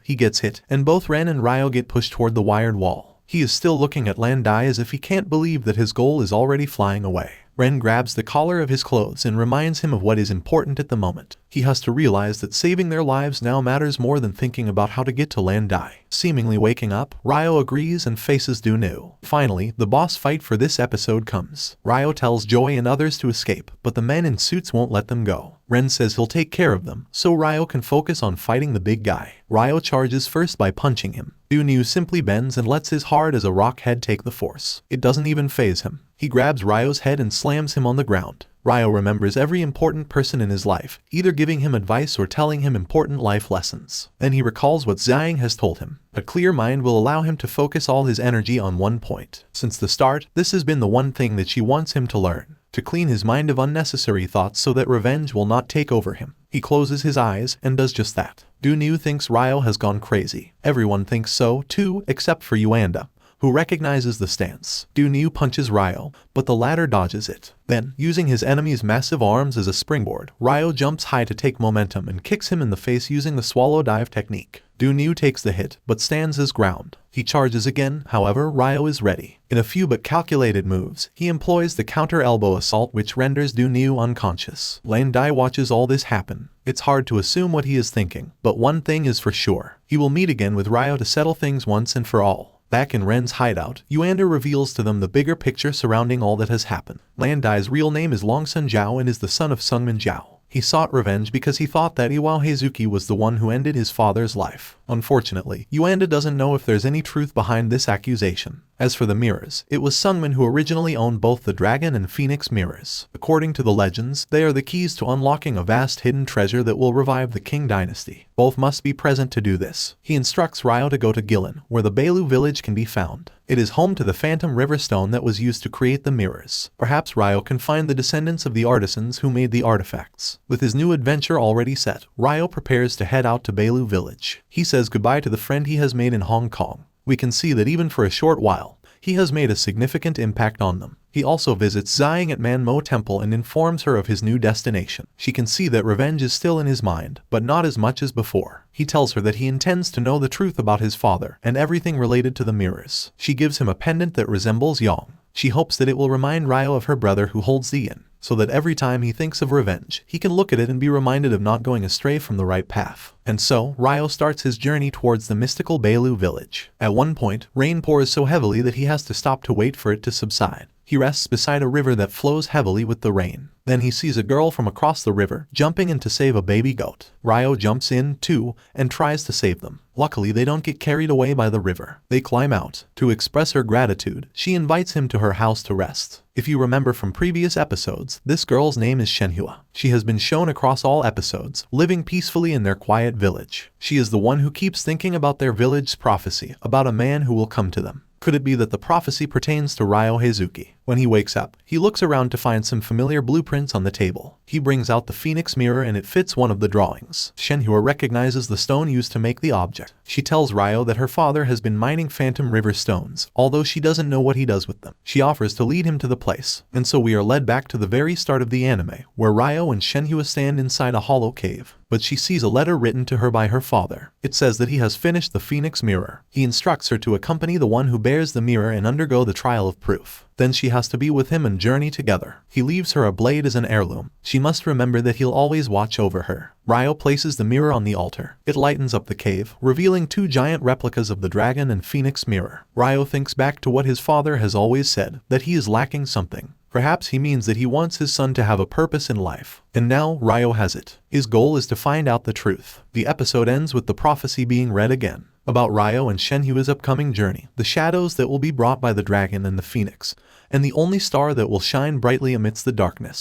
he gets hit, and both Ren and Ryo get pushed toward the wired wall. He is still looking at Lan Dai as if he can't believe that his goal is already flying away. Ren grabs the collar of his clothes and reminds him of what is important at the moment. He has to realize that saving their lives now matters more than thinking about how to get to Lan Dai. Seemingly waking up, Ryo agrees and faces Du-Nu. Finally, the boss fight for this episode comes. Ryo tells Joy and others to escape, but the men in suits won't let them go. Ren says he'll take care of them, so Ryo can focus on fighting the big guy. Ryo charges first by punching him. Du-Nu simply bends and lets his hard as a rock head take the force. It doesn't even faze him. He grabs Ryo's head and slams him on the ground. Ryo remembers every important person in his life, either giving him advice or telling him important life lessons. Then he recalls what Zhang has told him. A clear mind will allow him to focus all his energy on one point. Since the start, this has been the one thing that she wants him to learn. To clean his mind of unnecessary thoughts so that revenge will not take over him. He closes his eyes and does just that. Du-Nu thinks Ryo has gone crazy. Everyone thinks so, too, except for Yuanda, who recognizes the stance. Du-Nu punches Ryo, but the latter dodges it. Then, using his enemy's massive arms as a springboard, Ryo jumps high to take momentum and kicks him in the face using the swallow dive technique. Du-Nu takes the hit, but stands his ground. He charges again, however, Ryo is ready. In a few but calculated moves, he employs the counter elbow assault which renders Du-Nu unconscious. Lan Dai watches all this happen. It's hard to assume what he is thinking, but one thing is for sure. He will meet again with Ryo to settle things once and for all. Back in Ren's hideout, Yuanda reveals to them the bigger picture surrounding all that has happened. Lan Dai's real name is Longsun Zhao and is the son of Sungmin Zhao. He sought revenge because he thought that Iwao Heizuki was the one who ended his father's life. Unfortunately, Yuanda doesn't know if there's any truth behind this accusation. As for the mirrors, it was Sungmin who originally owned both the Dragon and Phoenix mirrors. According to the legends, they are the keys to unlocking a vast hidden treasure that will revive the Qing dynasty. Both must be present to do this. He instructs Ryo to go to Guilin, where the Beilu village can be found. It is home to the Phantom River Stone that was used to create the mirrors. Perhaps Ryo can find the descendants of the artisans who made the artifacts. With his new adventure already set, Ryo prepares to head out to Beilu village. He says goodbye to the friend he has made in Hong Kong. We can see that even for a short while, he has made a significant impact on them. He also visits Zhang at Manmo Temple and informs her of his new destination. She can see that revenge is still in his mind, but not as much as before. He tells her that he intends to know the truth about his father and everything related to the mirrors. She gives him a pendant that resembles Yang. She hopes that it will remind Ryo of her brother who holds the yin, so that every time he thinks of revenge, he can look at it and be reminded of not going astray from the right path. And so, Ryo starts his journey towards the mystical Beilu village. At one point, rain pours so heavily that he has to stop to wait for it to subside. He rests beside a river that flows heavily with the rain. Then he sees a girl from across the river jumping in to save a baby goat. Ryo jumps in, too, and tries to save them. Luckily, they don't get carried away by the river. They climb out. To express her gratitude, she invites him to her house to rest. If you remember from previous episodes, this girl's name is Shenhua. She has been shown across all episodes, living peacefully in their quiet village. She is the one who keeps thinking about their village's prophecy about a man who will come to them. Could it be that the prophecy pertains to Ryo Heizuki? When he wakes up, he looks around to find some familiar blueprints on the table. He brings out the phoenix mirror and it fits one of the drawings. Shenhua recognizes the stone used to make the object. She tells Ryo that her father has been mining Phantom River stones, although she doesn't know what he does with them. She offers to lead him to the place, and so we are led back to the very start of the anime, where Ryo and Shenhua stand inside a hollow cave. But she sees a letter written to her by her father. It says that he has finished the phoenix mirror. He instructs her to accompany the one who bears the mirror and undergo the trial of proof. Then she has to be with him and journey together. He leaves her a blade as an heirloom. She must remember that he'll always watch over her. Ryo places the mirror on the altar. It lightens up the cave, revealing two giant replicas of the dragon and phoenix mirror. Ryo thinks back to what his father has always said, that he is lacking something. Perhaps he means that he wants his son to have a purpose in life. And now, Ryo has it. His goal is to find out the truth. The episode ends with the prophecy being read again, about Ryo and Shenhua's upcoming journey, the shadows that will be brought by the dragon and the phoenix, and the only star that will shine brightly amidst the darkness.